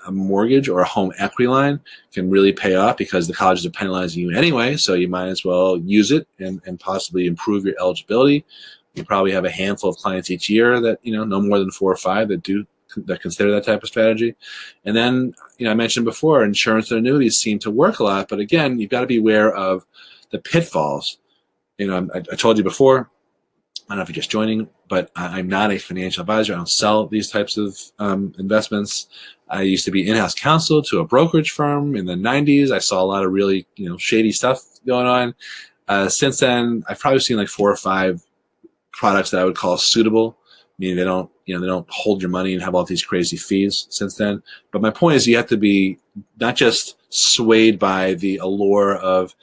a mortgage or a home equity line can really pay off because the colleges are penalizing you anyway, so you might as well use it and possibly improve your eligibility. You probably have a handful of clients each year that, no more than 4 or 5 that consider that type of strategy. And then, I mentioned before, insurance and annuities seem to work a lot, but again, you've got to be aware of the pitfalls. I told you before, I don't know if you're just joining, but I'm not a financial advisor. I don't sell these types of investments. I used to be in-house counsel to a brokerage firm in the 90s. I saw a lot of really, shady stuff going on. Since then, I've probably seen like 4 or 5 products that I would call suitable. They don't hold your money and have all these crazy fees since then. But my point is, you have to be not just swayed by the allure of,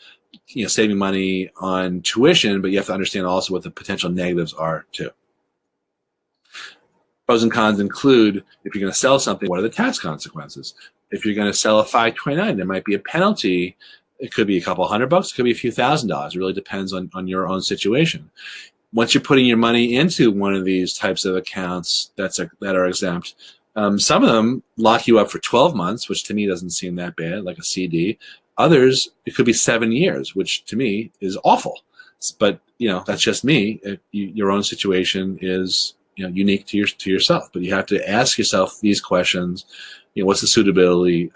saving money on tuition, but you have to understand also what the potential negatives are too. Pros and cons include, if you're going to sell something, what are the tax consequences? If you're going to sell a 529, there might be a penalty. It could be a couple $100, it could be a few $1,000s. It really depends on your own situation. Once you're putting your money into one of these types of accounts that are exempt, some of them lock you up for 12 months, which to me doesn't seem that bad, like a CD. Others, it could be 7 years, which to me is awful. But that's just me. Your own situation is unique to yourself. But you have to ask yourself these questions. What's the suitability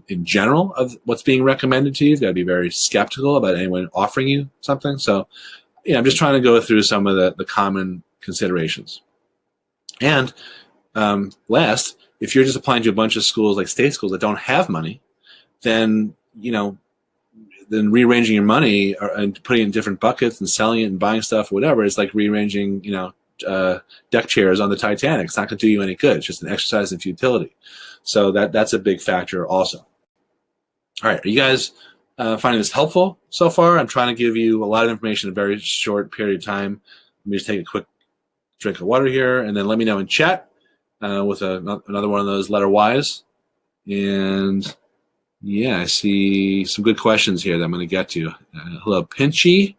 in general of what's being recommended to you? You've got to be very skeptical about anyone offering you something. So I'm just trying to go through some of the common considerations. And last, if you're just applying to a bunch of schools like state schools that don't have money, then rearranging your money and putting it in different buckets and selling it and buying stuff or whatever is like rearranging deck chairs on the Titanic. It's not going to do you any good. It's just an exercise in futility. So that's a big factor also. All right, are you guys finding this helpful so far? I'm trying to give you a lot of information in a very short period of time. Let me just take a quick drink of water here, and then let me know in chat with another one of those letter Ys. And yeah, I see some good questions here that I'm going to get to. Hello, Pinchy.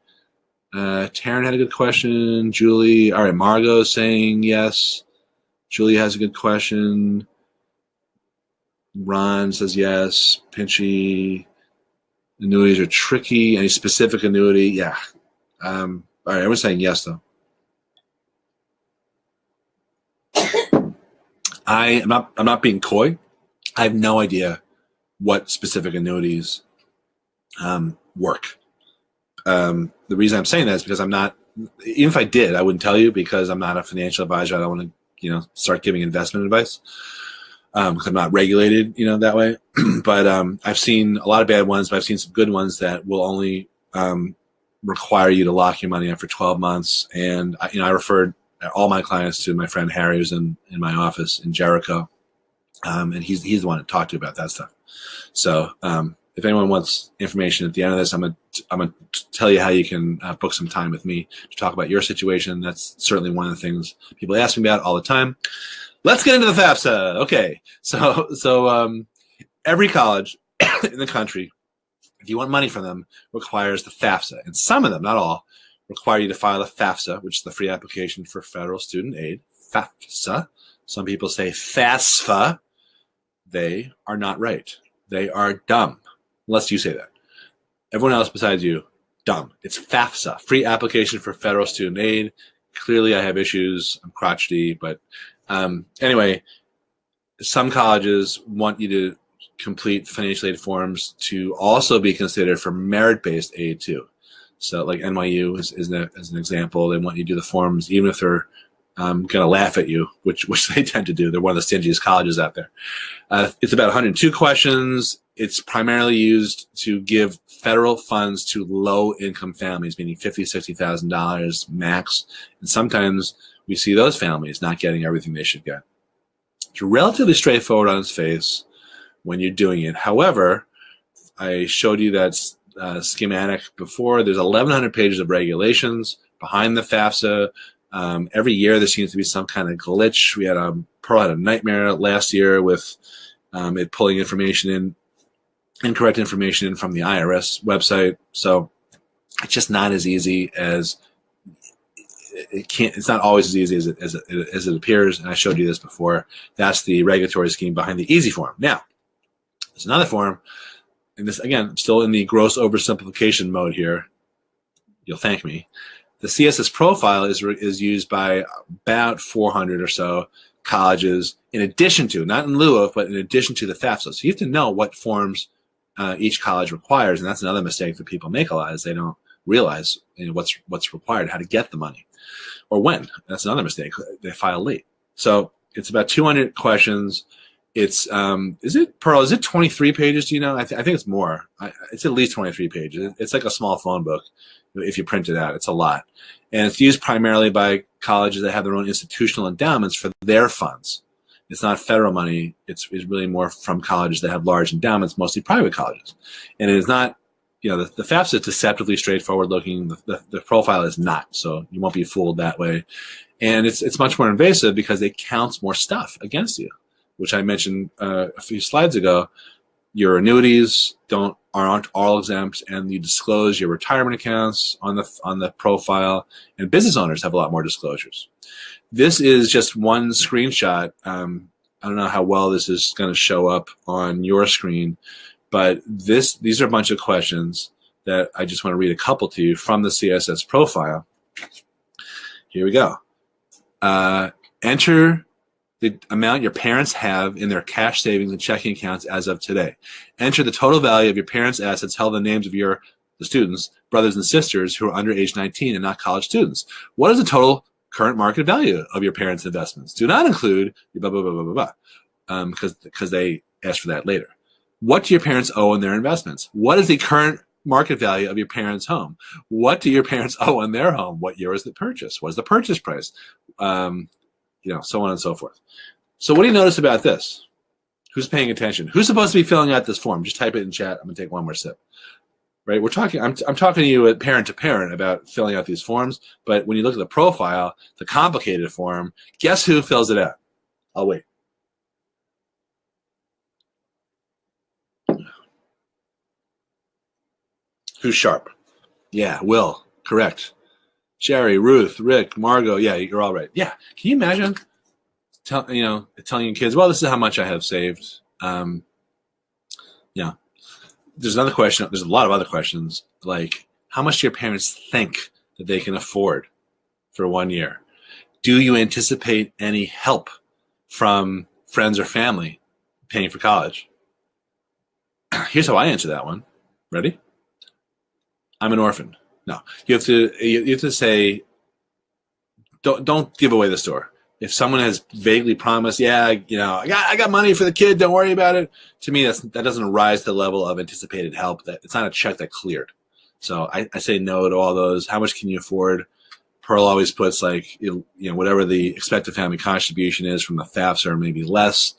Taryn had a good question. Julie. All right, Margot saying yes. Julie has a good question. Ron says yes. Pinchy. Annuities are tricky. Any specific annuity? Yeah. All right, everyone's saying yes, though. I'm not being coy. I have no idea what specific annuities work. The reason I'm saying that is because I'm not. Even if I did, I wouldn't tell you because I'm not a financial advisor. I don't want to, start giving investment advice because I'm not regulated, that way. But I've seen a lot of bad ones, but I've seen some good ones that will only require you to lock your money up for 12 months. And I referred all my clients to my friend Harry, who's in my office in Jericho, and he's the one to talk to about that stuff. So if anyone wants information at the end of this, I'm gonna tell you how you can book some time with me to talk about your situation. That's certainly one of the things people ask me about all the time. Let's get into the FAFSA. Okay, so every college in the country, if you want money from them, requires the FAFSA, and some of them, not all, require you to file a FAFSA, which is the free application for federal student aid. FAFSA. Some people say FAFSA. They are not right. They are dumb. Unless you say that. Everyone else besides you, dumb. It's FAFSA, free application for federal student aid. Clearly I have issues. I'm crotchety, but anyway, some colleges want you to complete financial aid forms to also be considered for merit-based aid too. So like NYU is as an example, they want you to do the forms even if they're going to laugh at you, which they tend to do. They're one of the stingiest colleges out there. It's about 102 questions. It's primarily used to give federal funds to low-income families, meaning $50,000, $60,000 max. And sometimes we see those families not getting everything they should get. It's relatively straightforward on its face when you're doing it. However, I showed you that schematic before. There's 1,100 pages of regulations behind the FAFSA. Every year there seems to be some kind of glitch. Pearl had a nightmare last year with it pulling incorrect information in from the IRS website. So it's just not as easy as it's not always as easy as it appears. And I showed you this before. That's the regulatory scheme behind the easy form. Now, there's another form, and this again, still in the gross oversimplification mode here. You'll thank me. The CSS Profile is used by about 400 or so colleges in addition to, not in lieu of, but in addition to the FAFSA. So you have to know what forms each college requires, and that's another mistake that people make a lot is they don't realize what's required, how to get the money, or when. That's another mistake. They file late. So it's about 200 questions. It's is it 23 pages? Do you know? I think it's more. It's at least 23 pages. It's like a small phone book. If you print it out, it's a lot. And it's used primarily by colleges that have their own institutional endowments for their funds. It's not federal money. It's really more from colleges that have large endowments, mostly private colleges. And it is not, the FAFSA is deceptively straightforward looking. The profile is not, so you won't be fooled that way. And it's much more invasive because it counts more stuff against you, which I mentioned a few slides ago. Your annuities aren't all exempt, and you disclose your retirement accounts on the profile, and business owners have a lot more disclosures. This is just one screenshot. I don't know how well this is going to show up on your screen, but these are a bunch of questions that I just want to read a couple to you from the CSS Profile. Here we go. Enter the amount your parents have in their cash savings and checking accounts as of today. Enter the total value of your parents' assets held in the names of the students, brothers and sisters who are under age 19 and not college students. What is the total current market value of your parents' investments? Do not include blah, blah, blah, blah, blah, blah, because they ask for that later. What do your parents owe in their investments? What is the current market value of your parents' home? What do your parents owe on their home? What year was the purchase? What is the purchase price? So on and so forth. So what do you notice about this? Who's paying attention? Who's supposed to be filling out this form? Just type it in chat. I'm going to take one more sip. Right? I'm talking to you parent to parent about filling out these forms, but when you look at the profile, the complicated form, guess who fills it out? I'll wait. Who's sharp? Yeah, Will. Correct. Sherry, Ruth, Rick, Margot. Yeah, you're all right. Yeah. Can you imagine telling your kids, well, this is how much I have saved. There's another question. There's a lot of other questions, like how much do your parents think that they can afford for 1 year? Do you anticipate any help from friends or family paying for college? Here's how I answer that one. Ready? I'm an orphan. No, you have to say, don't give away the store. If someone has vaguely promised, I got money for the kid, don't worry about it. To me, that doesn't rise to the level of anticipated help. That it's not a check that cleared. So I say no to all those. How much can you afford? Pearl always puts whatever the expected family contribution is from the FAFSA or maybe less.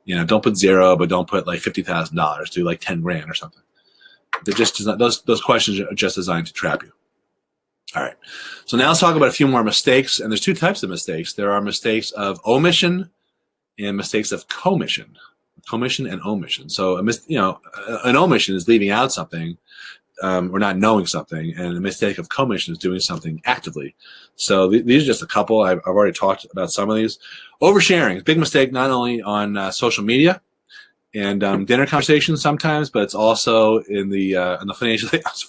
Don't put zero, but don't put like $50,000. Do like 10 grand or something. They're just those questions are just designed to trap you. All right. So now let's talk about a few more mistakes. And there's two types of mistakes. There are mistakes of omission and mistakes of commission. Commission and omission. So an omission is leaving out something or not knowing something, and a mistake of commission is doing something actively. So these are just a couple. I've already talked about some of these. Oversharing is a big mistake, not only on social media and dinner conversations sometimes, but it's also in the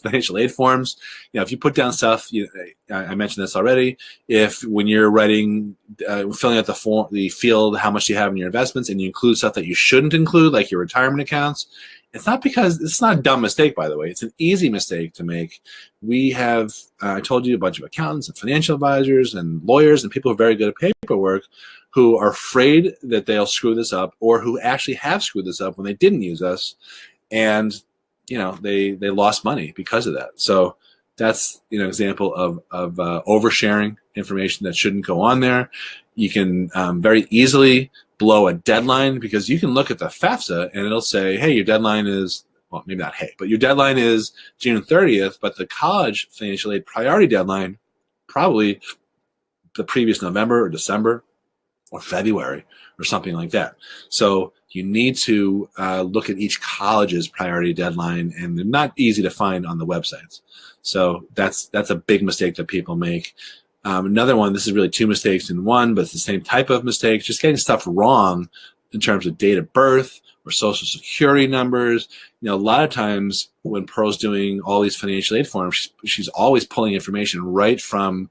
financial aid forms. If you put down stuff, I mentioned this already. When you're writing, filling out the field, how much you have in your investments, and you include stuff that you shouldn't include, like your retirement accounts, it's not a dumb mistake, by the way. It's an easy mistake to make. We have, I told you, a bunch of accountants and financial advisors and lawyers and people who are very good at paperwork who are afraid that they'll screw this up, or who actually have screwed this up when they didn't use us, and they lost money because of that. So that's an example of oversharing information that shouldn't go on there. You can very easily blow a deadline, because you can look at the FAFSA and it'll say, hey, your deadline is, well, maybe not hey, but your deadline is June 30th, but the college financial aid priority deadline probably the previous November or December or February or something like that. So you need to look at each college's priority deadline, and they're not easy to find on the websites. So that's a big mistake that people make. Another one, this is really two mistakes in one, but it's the same type of mistake, just getting stuff wrong in terms of date of birth or social security numbers. A lot of times when Pearl's doing all these financial aid forms, she's always pulling information right from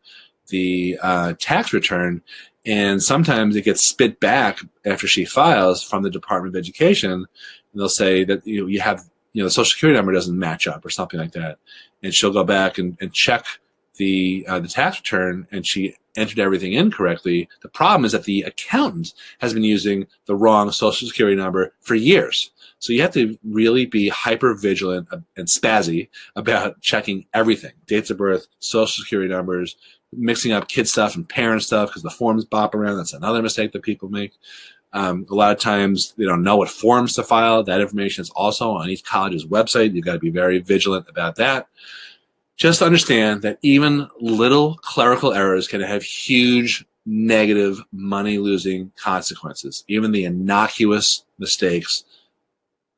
the tax return, and sometimes it gets spit back after she files from the Department of Education, and they'll say that you have the social security number doesn't match up or something like that, and she'll go back and check the tax return, and she entered everything incorrectly. The problem is that the accountant has been using the wrong social security number for years. So you have to really be hyper vigilant and spazzy about checking everything: dates of birth, social security numbers, mixing up kid stuff and parent stuff because the forms bop around. That's another mistake that people make. A lot of times they don't know what forms to file. That information is also on each college's website. You've got to be very vigilant about that. Just understand that even little clerical errors can have huge negative money-losing consequences. Even the innocuous mistakes,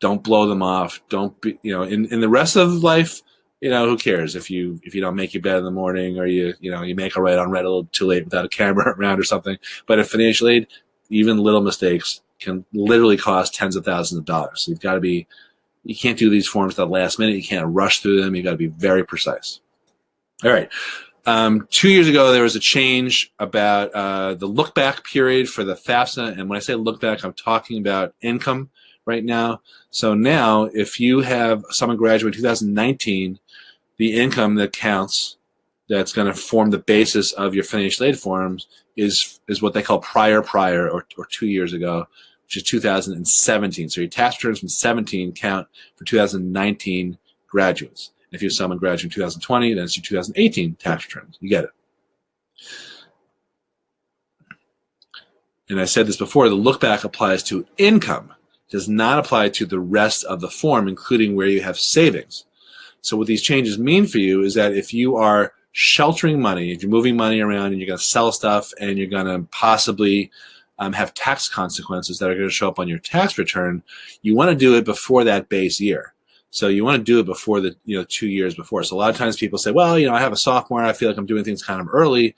don't blow them off. Don't be, in the rest of life, who cares if you don't make your bed in the morning, or you make a right on red a little too late without a camera around or something. But in financial aid, even little mistakes can literally cost tens of thousands of dollars. So you can't do these forms at the last minute. You can't rush through them. You got to be very precise. All right. 2 years ago, there was a change about the look back period for the FAFSA. And when I say look back, I'm talking about income right now. So now, if you have someone graduate in 2019, the income that counts, that's going to form the basis of your financial aid forms, is what they call prior, or 2 years ago, which is 2017. So your tax returns from 17 count for 2019 graduates. If you have someone graduating in 2020, then it's your 2018 tax returns. You get it. And I said this before, the look back applies to income. It does not apply to the rest of the form, including where you have savings. So what these changes mean for you is that if you are sheltering money, if you're moving money around and you're going to sell stuff and you're going to possibly have tax consequences that are going to show up on your tax return, you want to do it before that base year. So you want to do it before the 2 years before. So a lot of times people say, well, I have a sophomore, I feel like I'm doing things kind of early.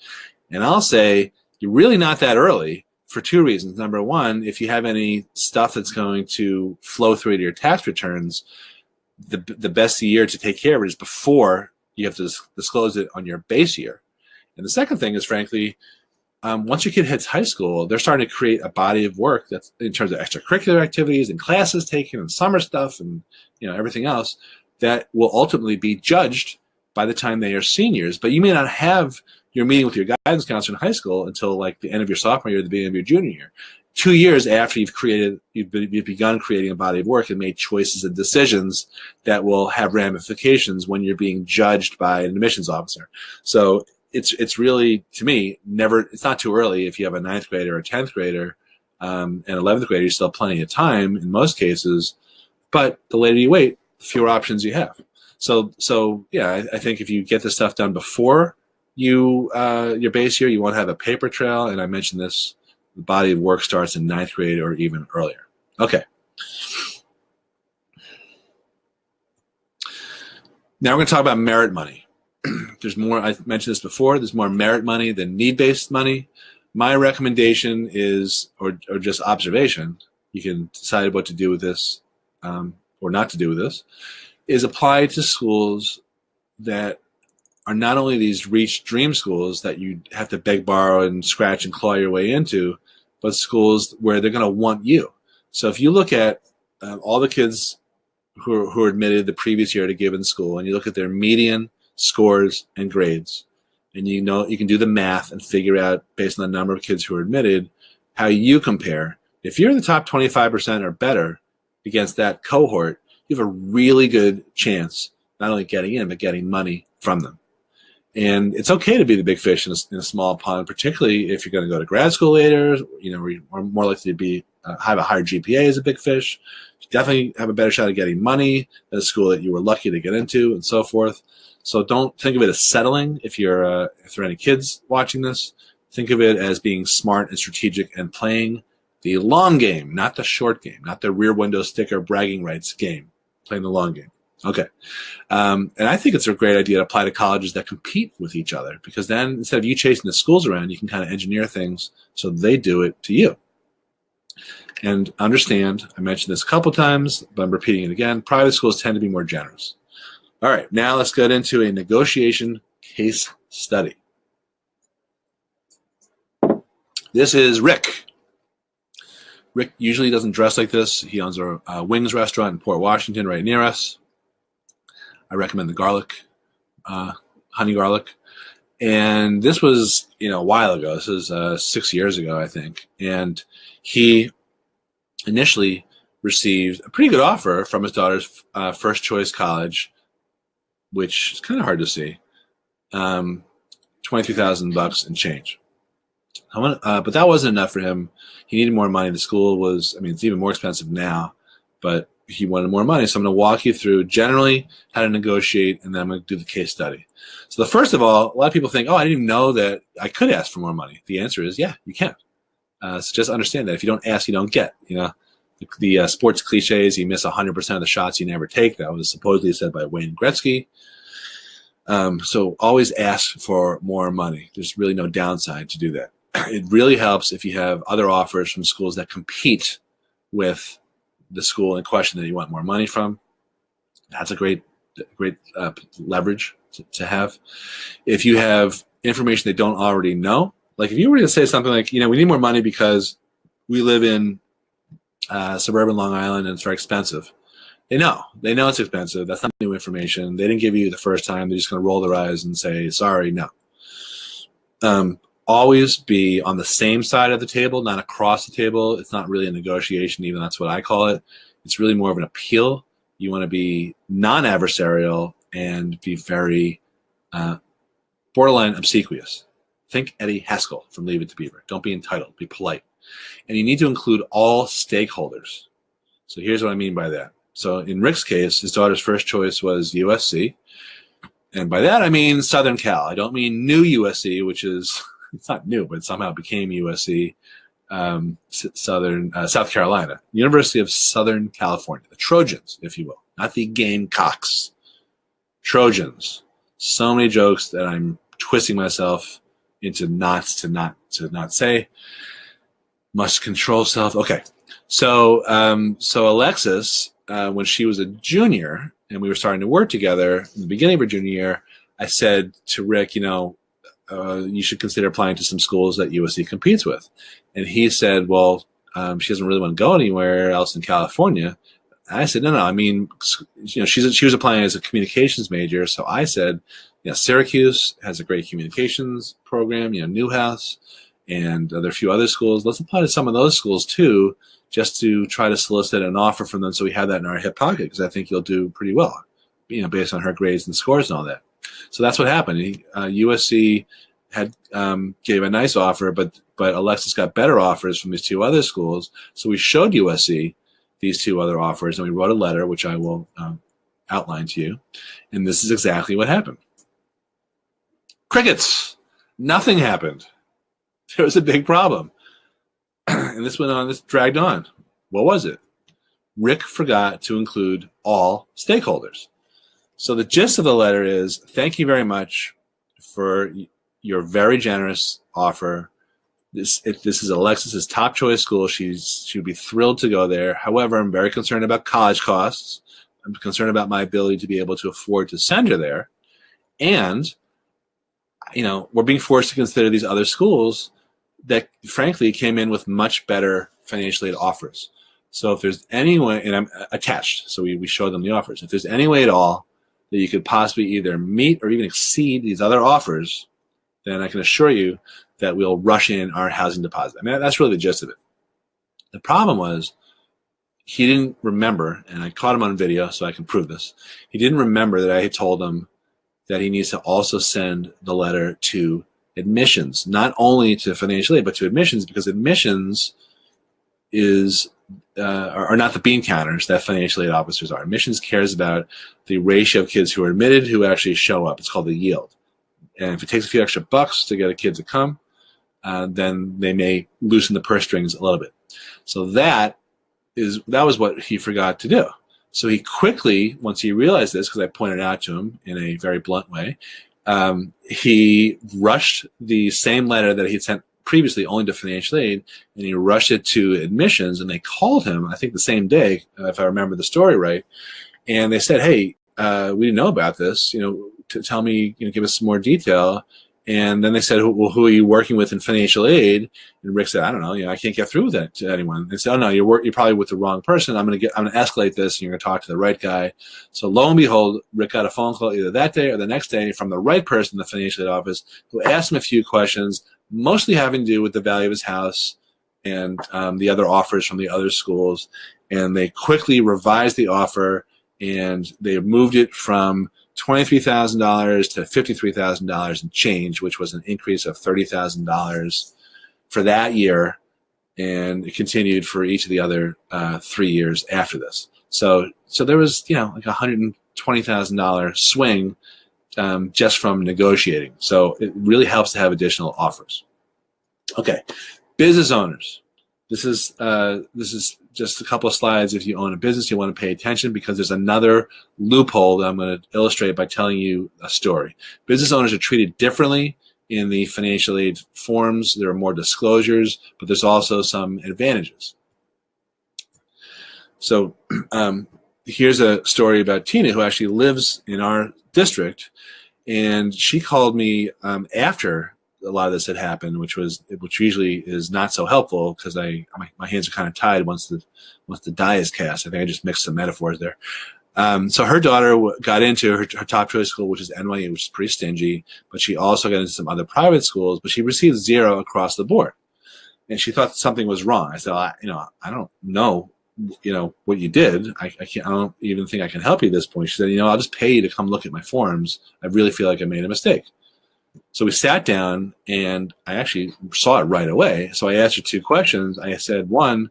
And I'll say, you're really not that early for two reasons. Number one, if you have any stuff that's going to flow through to your tax returns, the best year to take care of it is before you have to disclose it on your base year. And the second thing is, frankly, once your kid hits high school, they're starting to create a body of work that's in terms of extracurricular activities and classes taken and summer stuff and everything else that will ultimately be judged by the time they are seniors. But you may not have your meeting with your guidance counselor in high school until like the end of your sophomore year, the beginning of your junior year. 2 years after you've begun creating a body of work and made choices and decisions that will have ramifications when you're being judged by an admissions officer. So it's really, to me, it's not too early if you have a 9th grader or a 10th grader and 11th grader. You still have plenty of time in most cases, but the later you wait, the fewer options you have. So yeah, I think if you get this stuff done before your base year, you won't have a paper trail. And I mentioned this, the body of work starts in 9th grade or even earlier. Okay. Now we're going to talk about merit money. There's more, I mentioned this before, there's more merit money than need-based money. My recommendation is, or just observation, you can decide what to do with this or not to do with this, is apply to schools that are not only these reach dream schools that you have to beg, borrow, and scratch and claw your way into, but schools where they're going to want you. So if you look at all the kids who are admitted the previous year at a given school, and you look at their median scores and grades, and you can do the math and figure out based on the number of kids who are admitted how you compare. If you're in the top 25% or better against that cohort, you have a really good chance not only getting in but getting money from them. And it's okay to be the big fish in a small pond, particularly if you're going to go to grad school later. Where you are more likely to have a higher GPA as a big fish. You definitely have a better shot at getting money at a school that you were lucky to get into, and so forth. So don't think of it as settling. If there are any kids watching this, think of it as being smart and strategic and playing the long game, not the short game, not the rear window sticker bragging rights game. Playing the long game. Okay. And I think it's a great idea to apply to colleges that compete with each other, because then instead of you chasing the schools around, you can kind of engineer things so they do it to you. And understand, I mentioned this a couple times, but I'm repeating it again, private schools tend to be more generous. All right, now let's get into a negotiation case study. This is Rick. Rick usually doesn't dress like this. He owns a wings restaurant in Port Washington right near us. I recommend the garlic, honey garlic. And this was, a while ago. This was 6 years ago, I think. And he initially received a pretty good offer from his daughter's first choice college, which is kind of hard to see. $23,000 and change. But that wasn't enough for him. He needed more money. The school was, it's even more expensive now, but he wanted more money. So I'm going to walk you through generally how to negotiate, and then I'm going to do the case study. So first of all, a lot of people think, I didn't even know that I could ask for more money. The answer is, yeah, you can. So just understand that if you don't ask, you don't get. The sports cliches, you miss 100% of the shots you never take. That was supposedly said by Wayne Gretzky. So always ask for more money. There's really no downside to do that. It really helps if you have other offers from schools that compete with the school in question that you want more money from. That's a great leverage to have. If you have information they don't already know, like if you were to say something like, we need more money because we live in suburban Long Island and it's very expensive. They know it's expensive. That's not new information. They didn't give you the first time. They're just going to roll their eyes and say, sorry, no. Always be on the same side of the table, not across the table. It's not really a negotiation, even that's what I call it. It's really more of an appeal. You want to be non-adversarial and be very borderline obsequious. Think Eddie Haskell from Leave It to Beaver. Don't be entitled. Be polite. And you need to include all stakeholders. So here's what I mean by that. So in Rick's case, his daughter's first choice was USC. And by that, I mean Southern Cal. I don't mean new USC, which is... it's not new, but it somehow became USC, South Carolina, University of Southern California, the Trojans, if you will, not the Gamecocks. Trojans. So many jokes that I'm twisting myself into knots to not say. Must control self. Okay, so Alexis, when she was a junior and we were starting to work together in the beginning of her junior year, I said to Rick, you should consider applying to some schools that USC competes with. And he said, well, she doesn't really want to go anywhere else in California. And I said, no. I mean, she was applying as a communications major. So I said, Syracuse has a great communications program, Newhouse, and there are a few other schools. Let's apply to some of those schools too, just to try to solicit an offer from them so we have that in our hip pocket, because I think you'll do pretty well, based on her grades and scores and all that. So that's what happened. USC had gave a nice offer, but Alexis got better offers from these two other schools. So we showed USC these two other offers, and we wrote a letter, which I will outline to you. And this is exactly what happened. Crickets. Nothing happened. There was a big problem. And this went on, this dragged on. What was it? Rick forgot to include all stakeholders. So the gist of the letter is, thank you very much for your very generous offer. This is Alexis's top choice school. She would be thrilled to go there. However, I'm very concerned about college costs. I'm concerned about my ability to be able to afford to send her there. And, we're being forced to consider these other schools that, frankly, came in with much better financial aid offers. So if there's any way, and I'm attached, so we show them the offers. If there's any way at all that you could possibly either meet or even exceed these other offers, then I can assure you that we'll rush in our housing deposit. I mean, that's really the gist of it. The problem was he didn't remember, and I caught him on video so I can prove this. He didn't remember that I had told him that he needs to also send the letter to admissions, not only to financial aid, but to admissions, because admissions are not the bean counters that financial aid officers are. Admissions cares about the ratio of kids who are admitted who actually show up. It's called the yield. And if it takes a few extra bucks to get a kid to come, then they may loosen the purse strings a little bit. So that was what he forgot to do. So he quickly, once he realized this, because I pointed out to him in a very blunt way, he rushed the same letter that he'd sent previously only to financial aid, and he rushed it to admissions, and they called him, I think the same day, if I remember the story right, and they said, hey, we didn't know about this, tell me, give us some more detail. And then they said, well, who are you working with in financial aid? And Rick said, I don't know, I can't get through with that to anyone. They said, oh no, you're probably with the wrong person. I'm going to escalate this, and you're going to talk to the right guy. So lo and behold, Rick got a phone call either that day or the next day from the right person in the financial aid office, who asked him a few questions, mostly having to do with the value of his house and the other offers from the other schools. And they quickly revised the offer, and they moved it from $23,000 to $53,000 and change, which was an increase of $30,000 for that year, and it continued for each of the other 3 years after this. So there was like $120,000 swing just from negotiating. So it really helps to have additional offers. Okay, business owners. This is just a couple of slides. If you own a business, you want to pay attention, because there's another loophole that I'm going to illustrate by telling you a story. Business owners are treated differently in the financial aid forms. There are more disclosures, but there's also some advantages. So here's a story about Tina, who actually lives in our district, and she called me after a lot of this had happened, which usually is not so helpful, because my hands are kind of tied once the die is cast. I think I just mixed some metaphors there. So her daughter got into her top choice school, which is NYU, which is pretty stingy, but she also got into some other private schools, but she received 0 across the board, and she thought something was wrong. I said, I don't know, what you did. I don't even think I can help you at this point. She said, I'll just pay you to come look at my forms. I really feel like I made a mistake. So we sat down, and I actually saw it right away. So I asked her 2 questions. I said, one,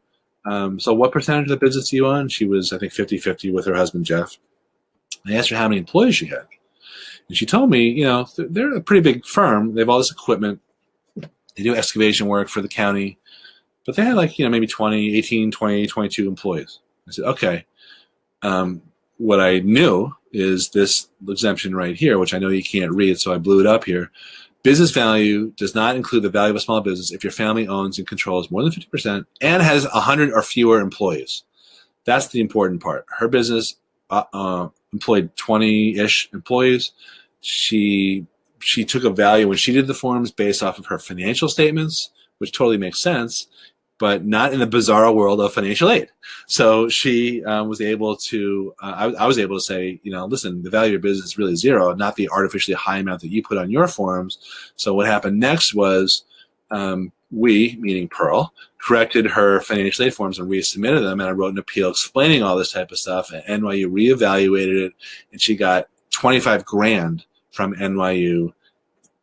so what percentage of the business do you own? She was, I think, 50-50 with her husband, Jeff. I asked her how many employees she had. And she told me, they're a pretty big firm. They have all this equipment. They do excavation work for the county. But they had maybe 18, 20, 22 employees. I said, okay. What I knew is this exemption right here, which I know you can't read, so I blew it up here. Business value does not include the value of a small business if your family owns and controls more than 50% and has 100 or fewer employees. That's the important part. Her business employed 20-ish employees. She she took a value when she did the forms based off of her financial statements, which totally makes sense, but not in the bizarre world of financial aid. So she was able to, I was able to say, listen, the value of your business is really zero, not the artificially high amount that you put on your forms. So what happened next was we, meaning Pearl, corrected her financial aid forms and resubmitted them, and I wrote an appeal explaining all this type of stuff, and NYU reevaluated it, and she got $25,000 from NYU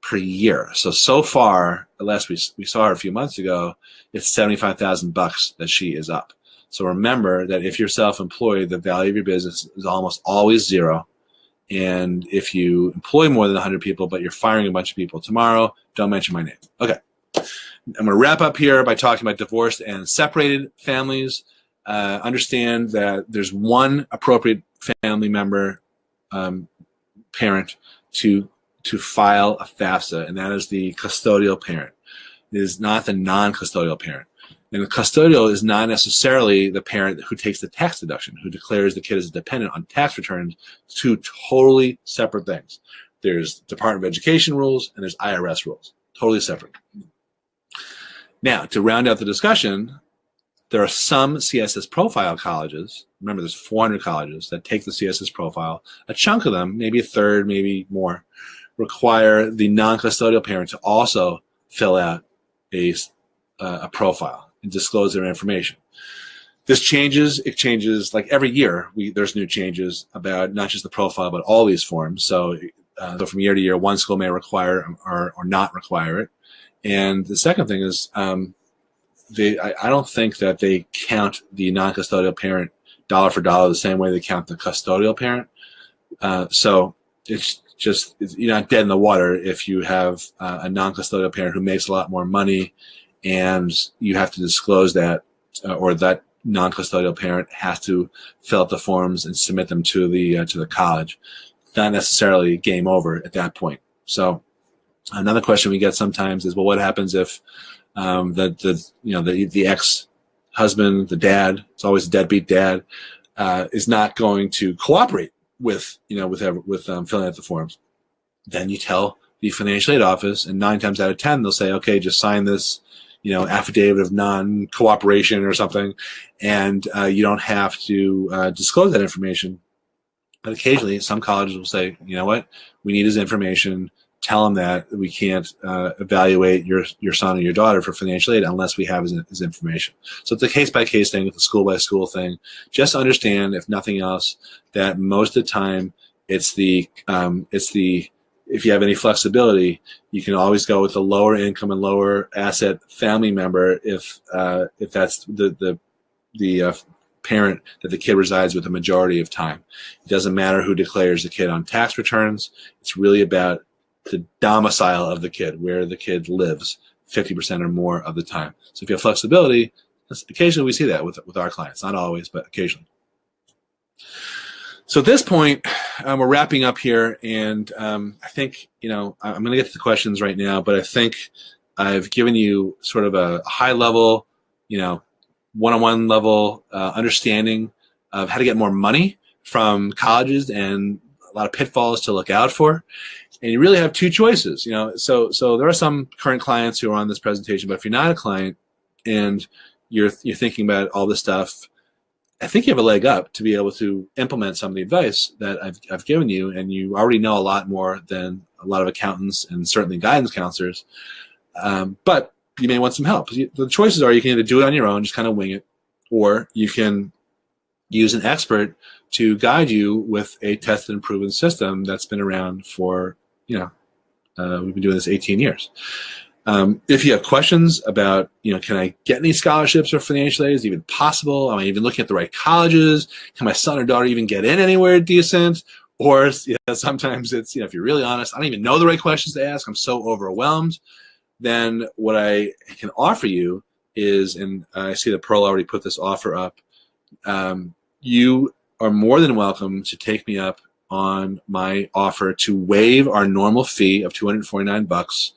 per year. So far, unless we saw her a few months ago, it's $75,000 that she is up. So remember that if you're self-employed, the value of your business is almost always zero. And if you employ more than 100 people, but you're firing a bunch of people tomorrow, don't mention my name. Okay. I'm going to wrap up here by talking about divorced and separated families. Understand that there's one appropriate family member, parent, to file a FAFSA, and that is the custodial parent. It is not the non-custodial parent. And the custodial is not necessarily the parent who takes the tax deduction, who declares the kid as a dependent on tax returns. Two totally separate things. There's Department of Education rules and there's IRS rules. Totally separate. Now, to round out the discussion, there are some CSS Profile colleges. Remember, there's 400 colleges that take the CSS Profile. A chunk of them, maybe a third, maybe more, require the non-custodial parent to also fill out a profile and disclose their information. This changes. It changes like every year. There's new changes about not just the profile, but all these forms. So from year to year, one school may require or not require it. And the second thing is, I don't think that they count the non-custodial parent dollar for dollar the same way they count the custodial parent. So it's just, you're not dead in the water if you have a non-custodial parent who makes a lot more money and you have to disclose that, or that non-custodial parent has to fill out the forms and submit them to the college. Not necessarily game over at that point. So another question we get sometimes is, well, what happens if the ex-husband, the dad, it's always a deadbeat dad, is not going to cooperate with filling out the forms? Then you tell the financial aid office, and 9 times out of 10 they'll say, okay, just sign this affidavit of non-cooperation or something, and you don't have to disclose that information. But occasionally some colleges will say, you know what, we need his information. Tell him that we can't evaluate your son or your daughter for financial aid unless we have his information. So it's a case-by-case thing, with a school-by-school thing. Just understand, if nothing else, that most of the time it's the if you have any flexibility, you can always go with a lower income and lower asset family member if that's the parent that the kid resides with the majority of time. It doesn't matter who declares the kid on tax returns. It's really about the domicile of the kid, where the kid lives 50% or more of the time. So if you have flexibility, occasionally we see that with our clients, not always, but occasionally. So at this point, we're wrapping up here, and I think, I'm going to get to the questions right now, but I think I've given you sort of a high level, one-on-one level understanding of how to get more money from colleges and a lot of pitfalls to look out for. And you really have two choices, So there are some current clients who are on this presentation, but if you're not a client and you're thinking about all this stuff, I think you have a leg up to be able to implement some of the advice that I've given you, and you already know a lot more than a lot of accountants and certainly guidance counselors. But you may want some help. The choices are, you can either do it on your own, just kind of wing it, or you can use an expert to guide you with a tested and proven system that's been around for, we've been doing this 18 years. If you have questions about, can I get any scholarships or financial aid? Is it even possible? Am I even looking at the right colleges? Can my son or daughter even get in anywhere decent? Or sometimes it's, if you're really honest, I don't even know the right questions to ask. I'm so overwhelmed. Then what I can offer you is, and I see that Pearl already put this offer up, you are more than welcome to take me up on my offer to waive our normal fee of $249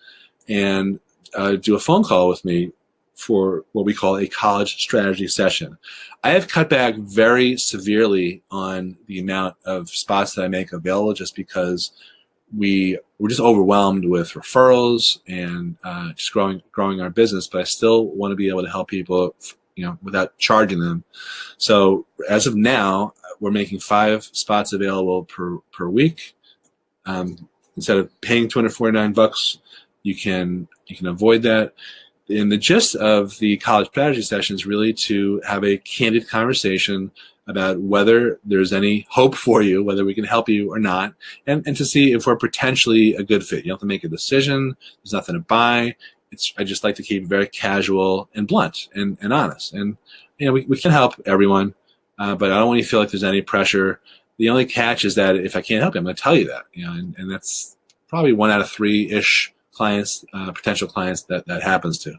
and do a phone call with me for what we call a college strategy session. I have cut back very severely on the amount of spots that I make available, just because we're just overwhelmed with referrals and just growing our business, but I still want to be able to help people, without charging them. So as of now, we're making 5 spots available per week. Instead of paying $249, you can avoid that. And the gist of the college strategy session is really to have a candid conversation about whether there's any hope for you, whether we can help you or not, and to see if we're potentially a good fit. You don't have to make a decision. There's nothing to buy. I just like to keep it very casual and blunt and honest. And we can help everyone, but I don't want you to feel like there's any pressure. The only catch is that if I can't help you, I'm going to tell you that. And that's probably 1 out of 3-ish clients, potential clients that happens to.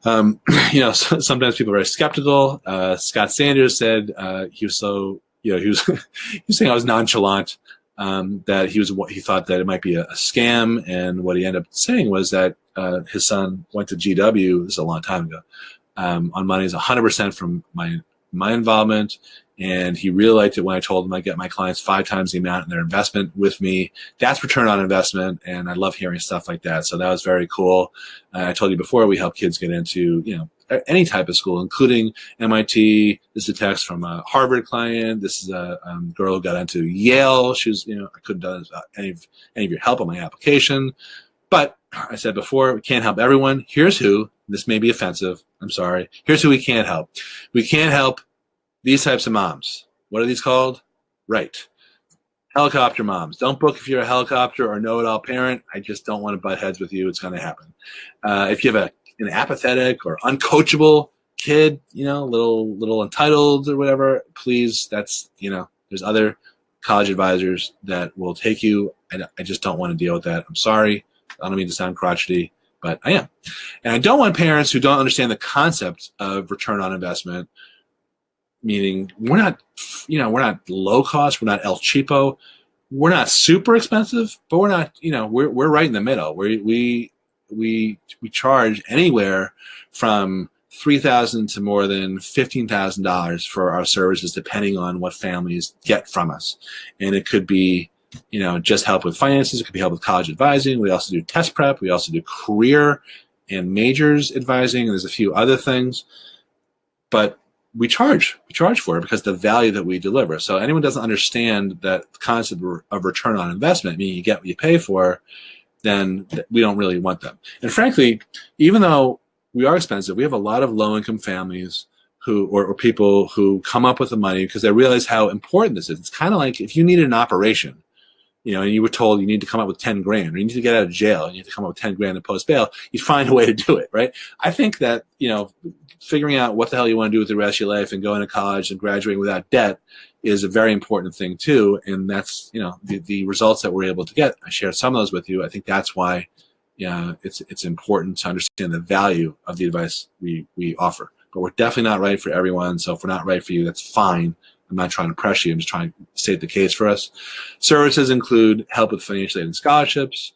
Sometimes people are very skeptical. Scott Sanders said he was so, he was saying I was nonchalant, that he thought that it might be a scam, and what he ended up saying was that his son went to GW, this is a long time ago, on monies 100% from my involvement. And he really liked it when I told him I get my clients 5 times the amount in their investment with me. That's return on investment, and I love hearing stuff like that. So that was very cool. I told you before, we help kids get into any type of school, including MIT. This is a text from a Harvard client. This is a girl who got into Yale. She was, I couldn't have done any of your help on my application. But I said before, we can't help everyone. Here's who. This may be offensive. I'm sorry. Here's who we can't help. We can't help these types of moms. What are these called? Right. Helicopter moms. Don't book if you're a helicopter or know-it-all parent. I just don't want to butt heads with you. It's going to happen. If you have an apathetic or uncoachable kid, little entitled or whatever, please, there's other college advisors that will take you. I just don't want to deal with that. I'm sorry. I don't mean to sound crotchety, but I am. And I don't want parents who don't understand the concept of return on investment, meaning we're not low cost, we're not El Cheapo, we're not super expensive, but we're not, we're right in the middle. We charge anywhere from $3,000 to more than $15,000 for our services, depending on what families get from us. And it could be, just help with finances. It could be help with college advising. We also do test prep. We also do career and majors advising. And there's a few other things, but we charge for it because the value that we deliver. So anyone doesn't understand that concept of return on investment, meaning you get what you pay for, then we don't really want them. And frankly, even though we are expensive, we have a lot of low-income families or people who come up with the money because they realize how important this is. It's kind of like if you needed an operation, and you were told you need to come up with 10 grand, or you need to get out of jail and you need to come up with 10 grand to post bail, you'd find a way to do it, right? I think that, figuring out what the hell you want to do with the rest of your life and going to college and graduating without debt is a very important thing too. And that's, the results that we're able to get. I shared some of those with you. I think that's why, it's important to understand the value of the advice we offer. But we're definitely not right for everyone. So if we're not right for you, that's fine. I'm not trying to pressure you. I'm just trying to state the case for us. Services include help with financial aid and scholarships,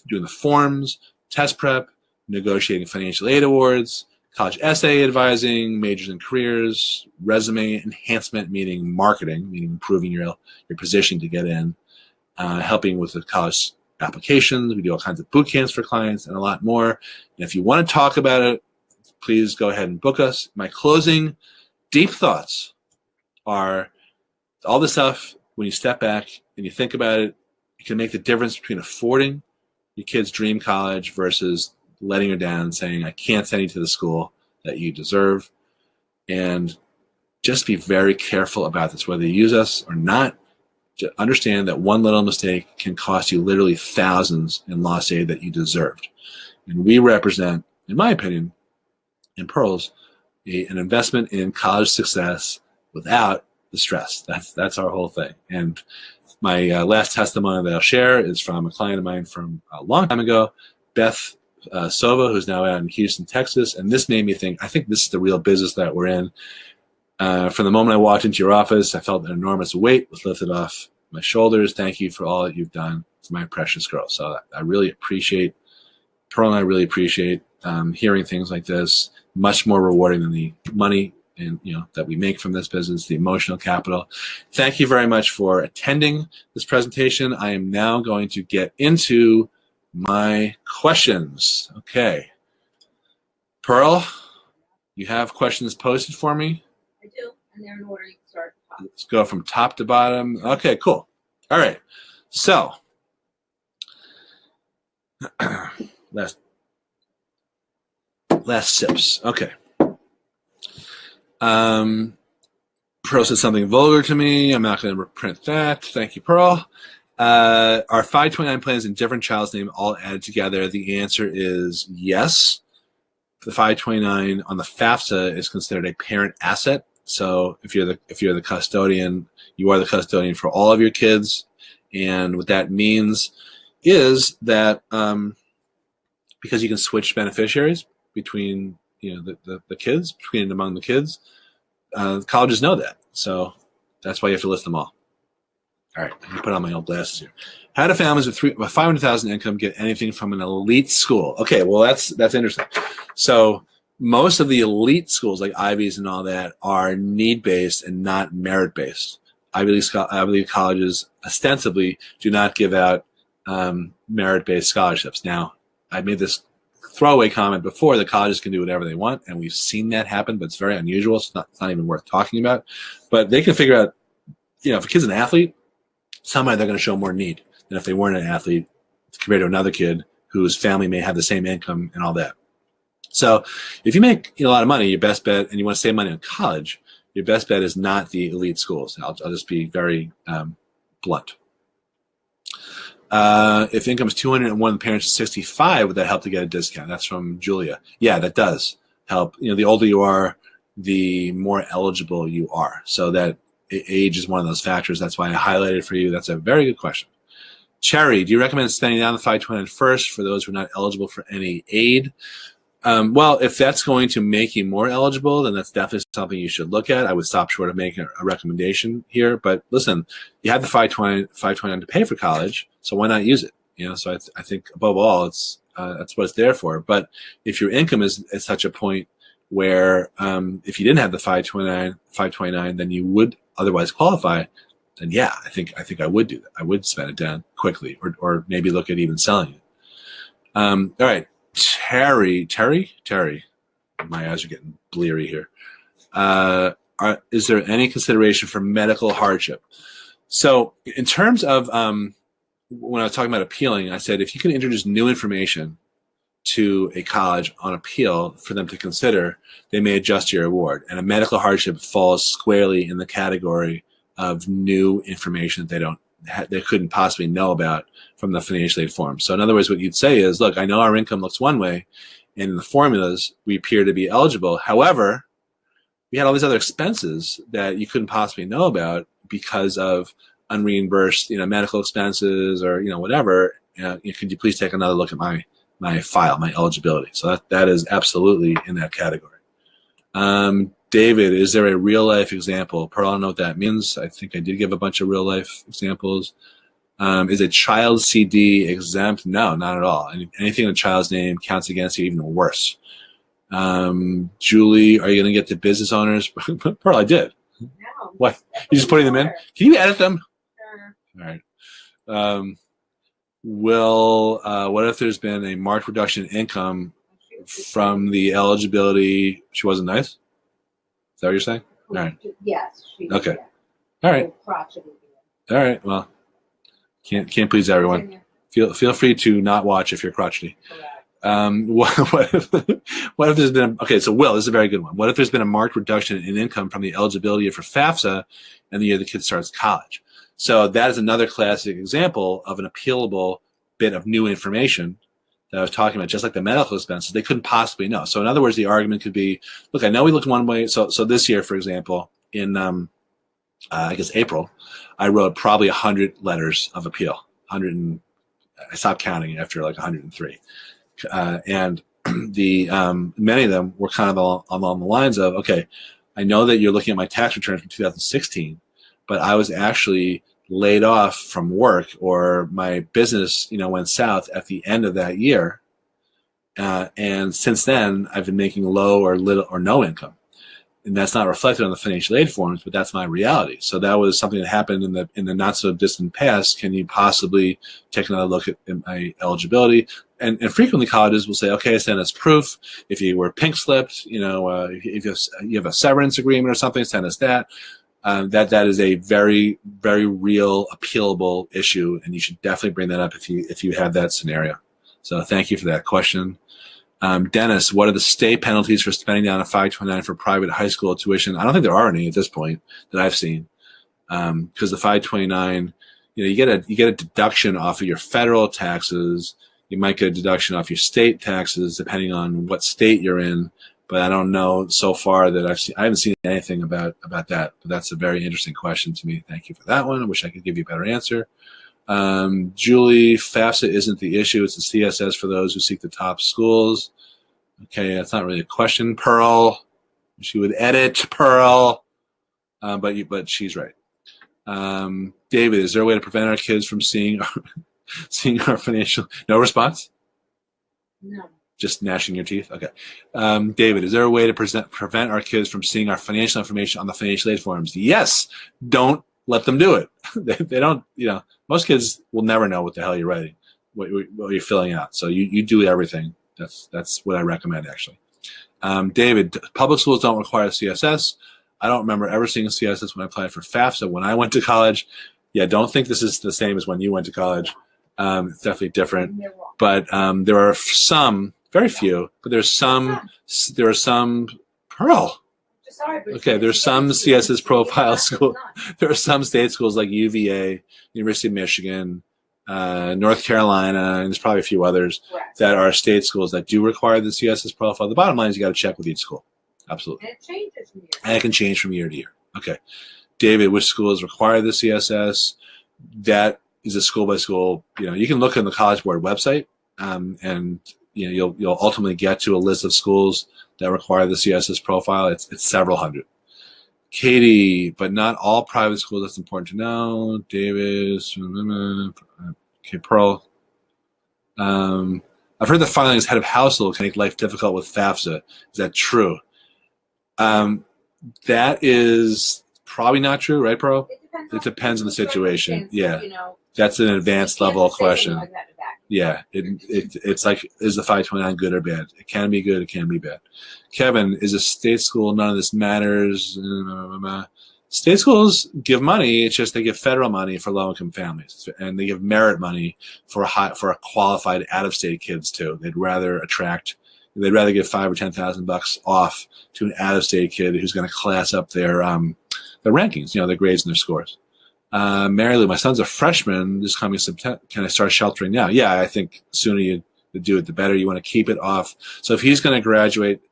doing the forms, test prep, negotiating financial aid awards, college essay advising, majors and careers, resume enhancement, meaning marketing, meaning improving your position to get in, helping with the college applications. We do all kinds of boot camps for clients and a lot more. And if you want to talk about it, please go ahead and book us. My closing deep thoughts are all the stuff, when you step back and you think about it, it can make the difference between affording your kid's dream college versus letting her down and saying, I can't send you to the school that you deserve. And just be very careful about this, whether you use us or not. To understand that one little mistake can cost you literally thousands in lost aid that you deserved. And we represent, in my opinion, in Pearls, an investment in college success without the stress. That's our whole thing. And my last testimony that I'll share is from a client of mine from a long time ago, Beth Sova, who's now out in Houston, Texas. And this made me think, I think this is the real business that we're in. From the moment I walked into your office, I felt an enormous weight was lifted off my shoulders. Thank you for all that you've done to my precious girl. So I really appreciate, Pearl and I really appreciate hearing things like this. Much more rewarding than the money and that we make from this business, the emotional capital. Thank you very much for attending this presentation. I am now going to get into my questions. Okay. Pearl, you have questions posted for me? I do, and they're in order. You can start at the top. Let's go from top to bottom. Okay, cool. All right. So, last sips. Okay. Pearl said something vulgar to me. I'm not going to print that. Thank you, Pearl. Are 529 plans in different child's name all added together? The answer is yes. The 529 on the FAFSA is considered a parent asset. So if you're the custodian, you are the custodian for all of your kids. And what that means is that because you can switch beneficiaries between the kids, between and among the kids, colleges know that. So that's why you have to list them all. All right, I'm gonna put on my old glasses here. How do families with 500,000 income get anything from an elite school? Okay, well that's interesting. So most of the elite schools like Ivies and all that are need-based and not merit-based. Ivy League colleges ostensibly do not give out merit-based scholarships. Now, I made this throwaway comment before, the colleges can do whatever they want, and we've seen that happen, but it's very unusual. It's not even worth talking about. But they can figure out, if a kid's an athlete, somehow they're going to show more need than if they weren't an athlete compared to another kid whose family may have the same income and all that. So if you make a lot of money, your best bet, and you want to save money on college, your best bet is not the elite schools. I'll just be very blunt. If income is 200 and one of the parents is 65, would that help to get a discount? That's from Julia. Yeah, that does help. The older you are, the more eligible you are. So that age is one of those factors. That's why I highlighted it for you. That's a very good question. Cherry, do you recommend spending down the 529 first for those who are not eligible for any aid? Well, if that's going to make you more eligible, then that's definitely something you should look at. I would stop short of making a recommendation here. But listen, you have the 529 to pay for college, so why not use it? So I think above all, that's what it's there for. But if your income is at such a point where if you didn't have the 529, then you would otherwise qualify, then yeah, I think I would do that. I would spend it down quickly, or maybe look at even selling it. All right. Terry, my eyes are getting bleary here. Is there any consideration for medical hardship? So in terms of when I was talking about appealing, I said if you can introduce new information to a college on appeal for them to consider, they may adjust your award. And a medical hardship falls squarely in the category of new information that they couldn't possibly know about from the financial aid form. So in other words, what you'd say is, look, I know our income looks one way, and in the formulas, we appear to be eligible. However, we had all these other expenses that you couldn't possibly know about because of unreimbursed, medical expenses or, whatever. Could you please take another look at my file, my eligibility? So that is absolutely in that category. David, is there a real life example? Pearl, I don't know what that means. I think I did give a bunch of real life examples. Is a child CD exempt? No, not at all. Anything in a child's name counts against you, even worse. Julie, are you going to get the business owners? Pearl, I did. No. What? You just putting them in? Can you edit them? Sure. All right. What if there's been a marked reduction in income from the eligibility? She wasn't nice? Is that what you're saying? All right. Yes. Okay. All right. Crotchety. All right. Well, can't please everyone. Feel free to not watch if you're crotchety. What if there's been so Will, this is a very good one. What if there's been a marked reduction in income from the eligibility for FAFSA and the year the kid starts college? So that is another classic example of an appealable bit of new information that I was talking about, just like the medical expenses, they couldn't possibly know. So in other words, the argument could be, look, I know we looked one way. So this year, for example, in I guess April, I wrote probably 100 letters of appeal. I stopped counting after like 103. And many of them were kind of along the lines of, okay, I know that you're looking at my tax return from 2016, but I was actually laid off from work, or my business, went south at the end of that year. And since then, I've been making low or little or no income. and that's not reflected on the financial aid forms, but that's my reality. So that was something that happened in the not so distant past. Can you possibly take another look at my eligibility? And frequently colleges will say, okay, send us proof. If you were pink slipped, if you have a severance agreement or something, send us that. That is a very, very real appealable issue, and you should definitely bring that up if you have that scenario. So thank you for that question. Dennis, what are the state penalties for spending down a 529 for private high school tuition? I don't think there are any at this point that I've seen, because the 529, you get a deduction off of your federal taxes. You might get a deduction off your state taxes depending on what state you're in. But I don't know so far that I haven't seen anything about that. But that's a very interesting question to me. Thank you for that one. I wish I could give you a better answer. Julie, FAFSA isn't the issue. It's the CSS for those who seek the top schools. Okay, that's not really a question. Pearl, she would edit Pearl, but she's right. David, is there a way to prevent our kids from seeing our financial? No response? No. Just gnashing your teeth? Okay. David, is there a way to prevent our kids from seeing our financial information on the financial aid forms? Yes. Don't let them do it. They don't, most kids will never know what the hell you're writing, what you're filling out. So you do everything. That's what I recommend, actually. David, public schools don't require CSS. I don't remember ever seeing CSS when I applied for FAFSA when I went to college. Yeah, don't think this is the same as when you went to college. It's definitely different. But there are some, very few, but there are some, Pearl. Okay, there's some CSS Profile school. There are some state schools like UVA, University of Michigan, North Carolina, and there's probably a few others that are state schools that do require the CSS Profile. The bottom line is you got to check with each school. Absolutely. And it changes from year. And it can change from year to year. Okay. David, which schools require the CSS? That is a school by school. You can look on the College Board website, and you'll ultimately get to a list of schools that require the CSS Profile. It's several hundred. Katie, but not all private schools. That's important to know. Davis. Okay, Pearl. I've heard that filing as head of household can make life difficult with FAFSA. Is that true? That is probably not true, right, Pearl? It depends on the situation. Yeah, that's an advanced level question. Yeah, it's like, is the 529 good or bad? It can be good, it can be bad. Kevin, is a state school, none of this matters. State schools give money, it's just they give federal money for low-income families, and they give merit money for a qualified out-of-state kids too. They'd rather give $5,000 or $10,000 off to an out-of-state kid who's going to class up their rankings, their grades and their scores. Mary Lou, my son's a freshman this coming September. Can I start sheltering now? Yeah, I think the sooner you do it, the better. You want to keep it off. So if he's going to graduate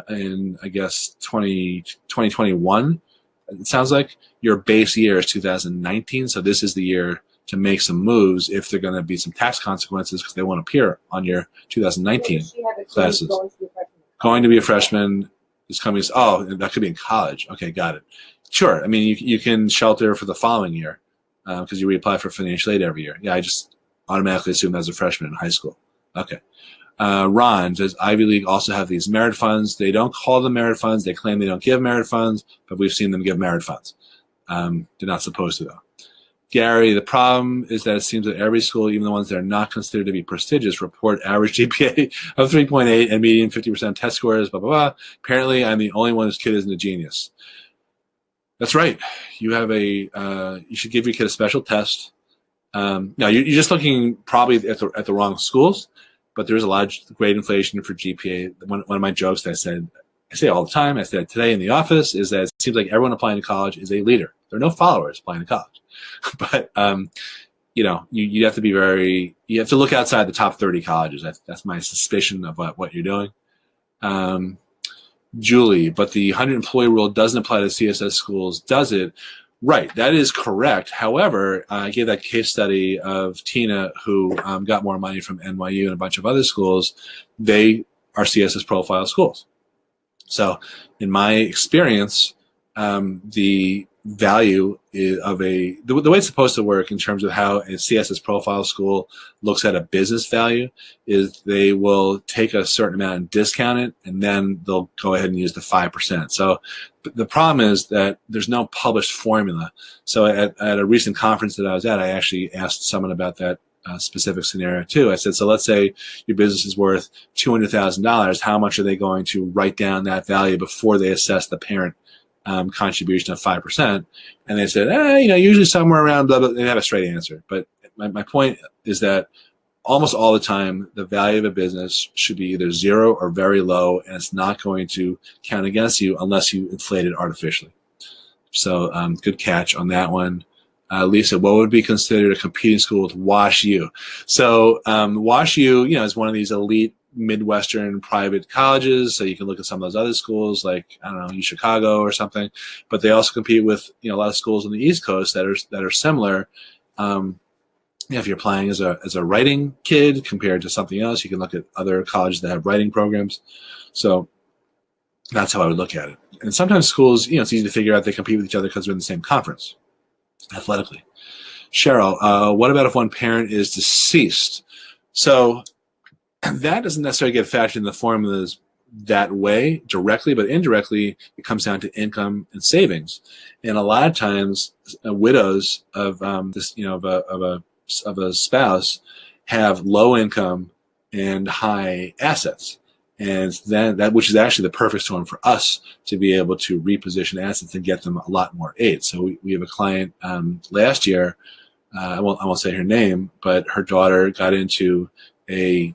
in, I guess, 2021, it sounds like your base year is 2019. So this is the year to make some moves if there are going to be some tax consequences because they won't appear on your 2019 classes. Going to be a freshman is coming. Oh, that could be in college. Okay, got it. Sure. I mean, you can shelter for the following year because you reapply for financial aid every year. Yeah, I just automatically assume as a freshman in high school. Okay. Ron, does Ivy League also have these merit funds? They don't call them merit funds. They claim they don't give merit funds, but we've seen them give merit funds. They're not supposed to, though. Gary, the problem is that it seems that every school, even the ones that are not considered to be prestigious, report average GPA of 3.8 and median 50% test scores, blah, blah, blah. Apparently, I'm the only one whose kid isn't a genius. That's right. You have you should give your kid a special test. Now, you're just looking probably at the wrong schools, but there's a lot of grade inflation for GPA. One of my jokes that I say all the time, I said today in the office, is that it seems like everyone applying to college is a leader. There are no followers applying to college. But, you have to be you have to look outside the top 30 colleges. That's my suspicion of what you're doing. Julie, but the 100-employee rule doesn't apply to CSS schools, does it? Right, that is correct. However, I gave that case study of Tina who got more money from NYU and a bunch of other schools. They are CSS Profile schools. So in my experience, the value of the way it's supposed to work in terms of how a CSS profile school looks at a business value is they will take a certain amount and discount it, and then they'll go ahead and use the 5%. So the problem is that there's no published formula. So at a recent conference that I was at, I actually asked someone about that specific scenario too. I said, so let's say your business is worth $200,000. How much are they going to write down that value before they assess the parent contribution of 5%? And they said, usually somewhere around blah, blah. They didn't have a straight answer. But my point is that almost all the time, the value of a business should be either zero or very low, and it's not going to count against you unless you inflate it artificially. So good catch on that one. Lisa, what would be considered a competing school with Wash U? So Wash U, is one of these elite Midwestern private colleges. So you can look at some of those other schools like, I don't know, UChicago or something. But they also compete with, a lot of schools on the East Coast that are similar. If you're applying as a writing kid compared to something else, you can look at other colleges that have writing programs. So that's how I would look at it. And sometimes schools, it's easy to figure out they compete with each other because they're in the same conference athletically. Cheryl, what about if one parent is deceased? So that doesn't necessarily get factored in the formulas that way directly, but indirectly it comes down to income and savings. And a lot of times, widows of of a spouse have low income and high assets. And then that, which is actually the perfect storm for us to be able to reposition assets and get them a lot more aid. So we have a client last year. I won't say her name, but her daughter got into a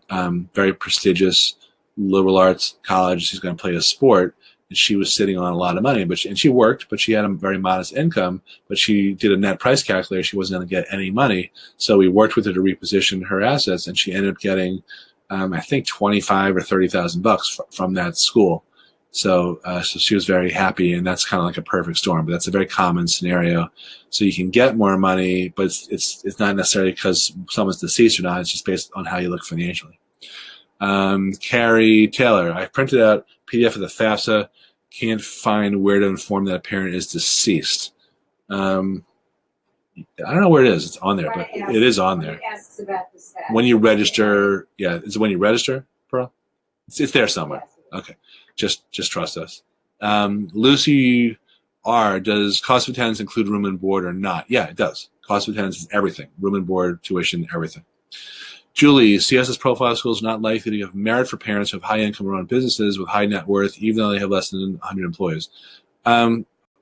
very prestigious liberal arts college. She's going to play a sport, and she was sitting on a lot of money. And she worked, but she had a very modest income. But she did a net price calculator. She wasn't going to get any money. So we worked with her to reposition her assets, and she ended up getting I think $25,000 or $30,000 from that school. So she was very happy, and that's kind of like a perfect storm. But that's a very common scenario. So you can get more money, but it's not necessarily because someone's deceased or not. It's just based on how you look financially. Carrie Taylor, I printed out PDF of the FAFSA. Can't find where to inform that a parent is deceased. I don't know where it is. It's on there, but it is on there. Asks about the status. When you register, is it when you register, Pearl? It's there somewhere. Okay, just trust us. Lucy R, does cost of attendance include room and board or not? Yeah, it does. Cost of attendance is everything: room and board, tuition, everything. Julie, CSS Profile schools are not likely to have merit for parents who have high income or own businesses with high net worth, even though they have less than 100 employees.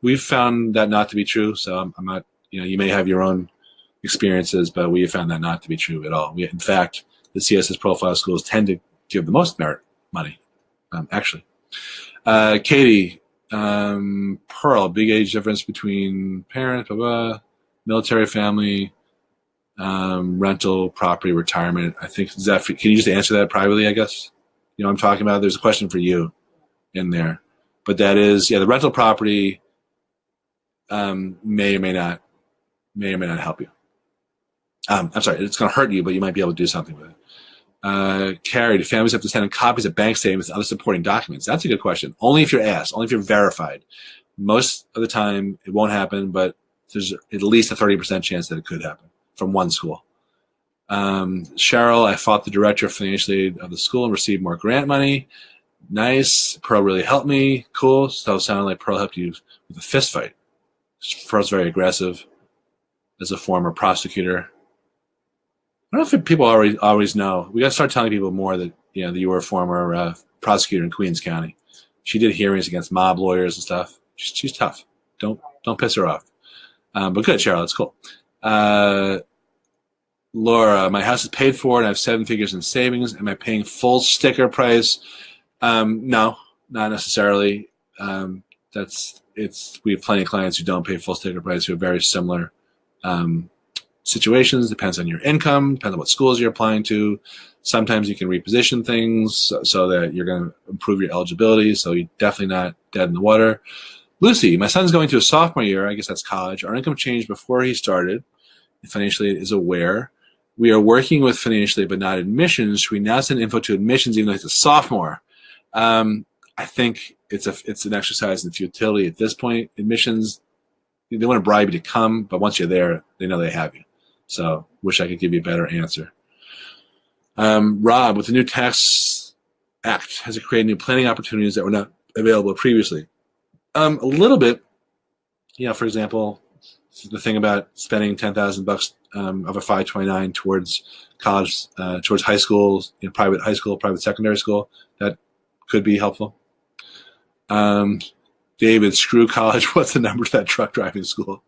We've found that not to be true, so I'm not. You may have your own experiences, but we have found that not to be true at all. In fact, the CSS Profile schools tend to give the most merit money, actually. Katie, Pearl, big age difference between parent, military family, rental, property, retirement. I think, can you just answer that privately, I guess? You know what I'm talking about? There's a question for you in there. But that is, the rental property may or may not help you. I'm sorry, it's going to hurt you, but you might be able to do something with it. Carrie, do families have to send in copies of bank statements and other supporting documents? That's a good question. Only if you're asked, only if you're verified. Most of the time, it won't happen, but there's at least a 30% chance that it could happen from one school. Cheryl, I fought the director of financial aid of the school and received more grant money. Nice. Pearl really helped me. Cool. So it sounded like Pearl helped you with a fist fight. Pearl's very aggressive as a former prosecutor. I don't know if people always know. We got to start telling people more that that you were a former prosecutor in Queens County. She did hearings against mob lawyers and stuff. She's tough. Don't piss her off. But good, Cheryl. That's cool. Laura, my house is paid for and I have 7 figures in savings. Am I paying full sticker price? No, not necessarily. We have plenty of clients who don't pay full sticker price who have very similar situations. Depends on your income, depends on what schools you're applying to. Sometimes you can reposition things so that you're going to improve your eligibility, so you're definitely not dead in the water. Lucy, my son's going to a sophomore year. I guess that's college. Our income changed before he started. Financially is aware. We are working with financially, but not admissions. Should we now send info to admissions even though he's a sophomore? I think it's an exercise in futility at this point. Admissions they want to bribe you to come, but once you're there, they know they have you. So wish I could give you a better answer. Rob, with the new Tax Act, has it created new planning opportunities that were not available previously? A little bit. For example, the thing about spending $10,000 of a 529 towards college, towards high school, private high school, private secondary school, that could be helpful. David, screw college. What's the number to that truck driving school?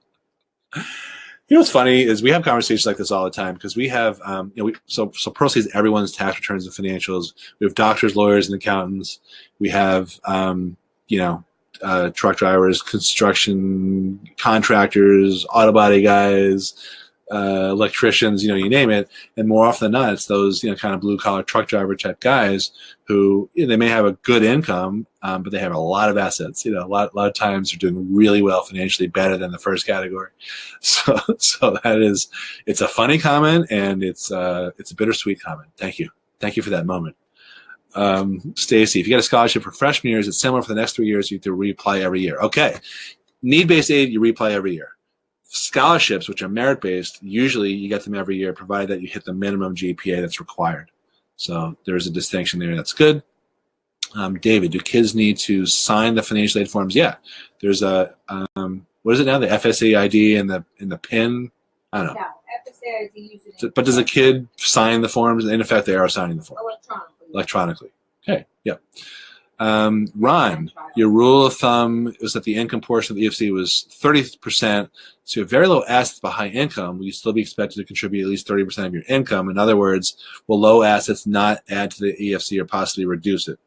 What's funny is we have conversations like this all the time because we have, so Pearl sees everyone's tax returns and financials. We have doctors, lawyers, and accountants. We have, truck drivers, construction contractors, auto body guys, electricians, you name it. And more often than not, it's those, kind of blue collar truck driver type guys who, they may have a good income, but they have a lot of assets. A lot of times they're doing really well financially, better than the first category. So it's a funny comment and it's a bittersweet comment. Thank you for that moment. Stacy, if you get a scholarship for freshman years, it's similar for the next 3 years. You have to reapply every year. Okay. Need-based aid, you reapply every year. Scholarships, which are merit-based, usually you get them every year, provided that you hit the minimum GPA that's required. So there's a distinction there. That's good. David, do kids need to sign the financial aid forms? Yeah. There's a, what is it now? The FSA ID and the PIN? I don't know. No, FSA ID usually. But does a kid sign the forms? In effect, they are signing the forms. Electronically. Okay. Yep. Ron, your rule of thumb was that the income portion of the EFC was 30%. So you have very low assets but high income. Will you still be expected to contribute at least 30% of your income? In other words, will low assets not add to the EFC or possibly reduce it?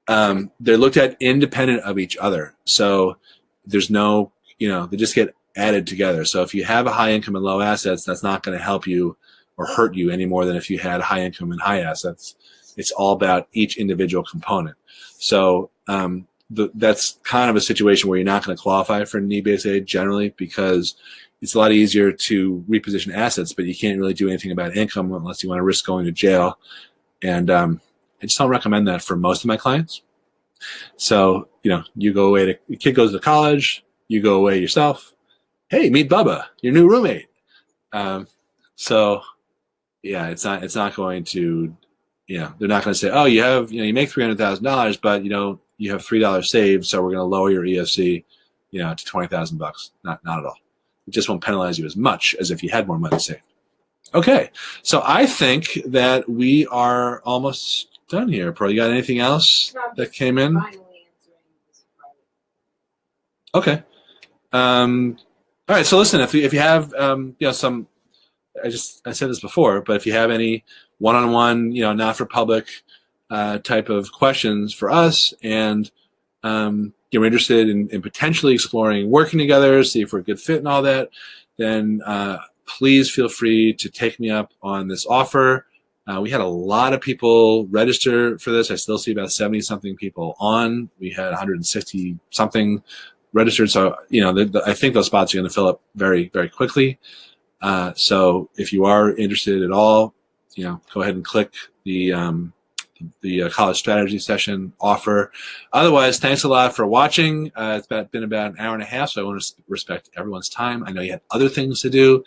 They're looked at independent of each other. So there's no, they just get added together. So if you have a high income and low assets, that's not going to help you or hurt you any more than if you had high income and high assets. It's all about each individual component. So that's kind of a situation where you're not going to qualify for need-based aid generally because it's a lot easier to reposition assets, but you can't really do anything about income unless you want to risk going to jail. And I just don't recommend that for most of my clients. So, you go away your kid goes to college, you go away yourself. Hey, meet Bubba, your new roommate. So yeah, it's not going to, they're not going to say, oh, you make $300,000, but you have $3 saved, so we're going to lower your EFC, to $20,000. Not at all. It just won't penalize you as much as if you had more money saved. Okay, so I think that we are almost done here. Pearl, you got anything else that came in? Okay. All right. So listen, if you have some, I said this before, but if you have any one-on-one, not for public type of questions for us, and you're interested in potentially exploring working together, see if we're a good fit and all that, then please feel free to take me up on this offer. We had a lot of people register for this. I still see about 70-something people on. We had 160-something registered. So, I think those spots are going to fill up very, very quickly. So if you are interested at all, go ahead and click the college strategy session offer. Otherwise, thanks a lot for watching. It's been about an hour and a half, so I want to respect everyone's time. I know you had other things to do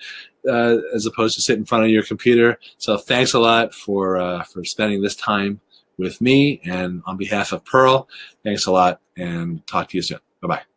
as opposed to sit in front of your computer. So thanks a lot for spending this time with me. And on behalf of Pearl, thanks a lot, and talk to you soon. Bye-bye.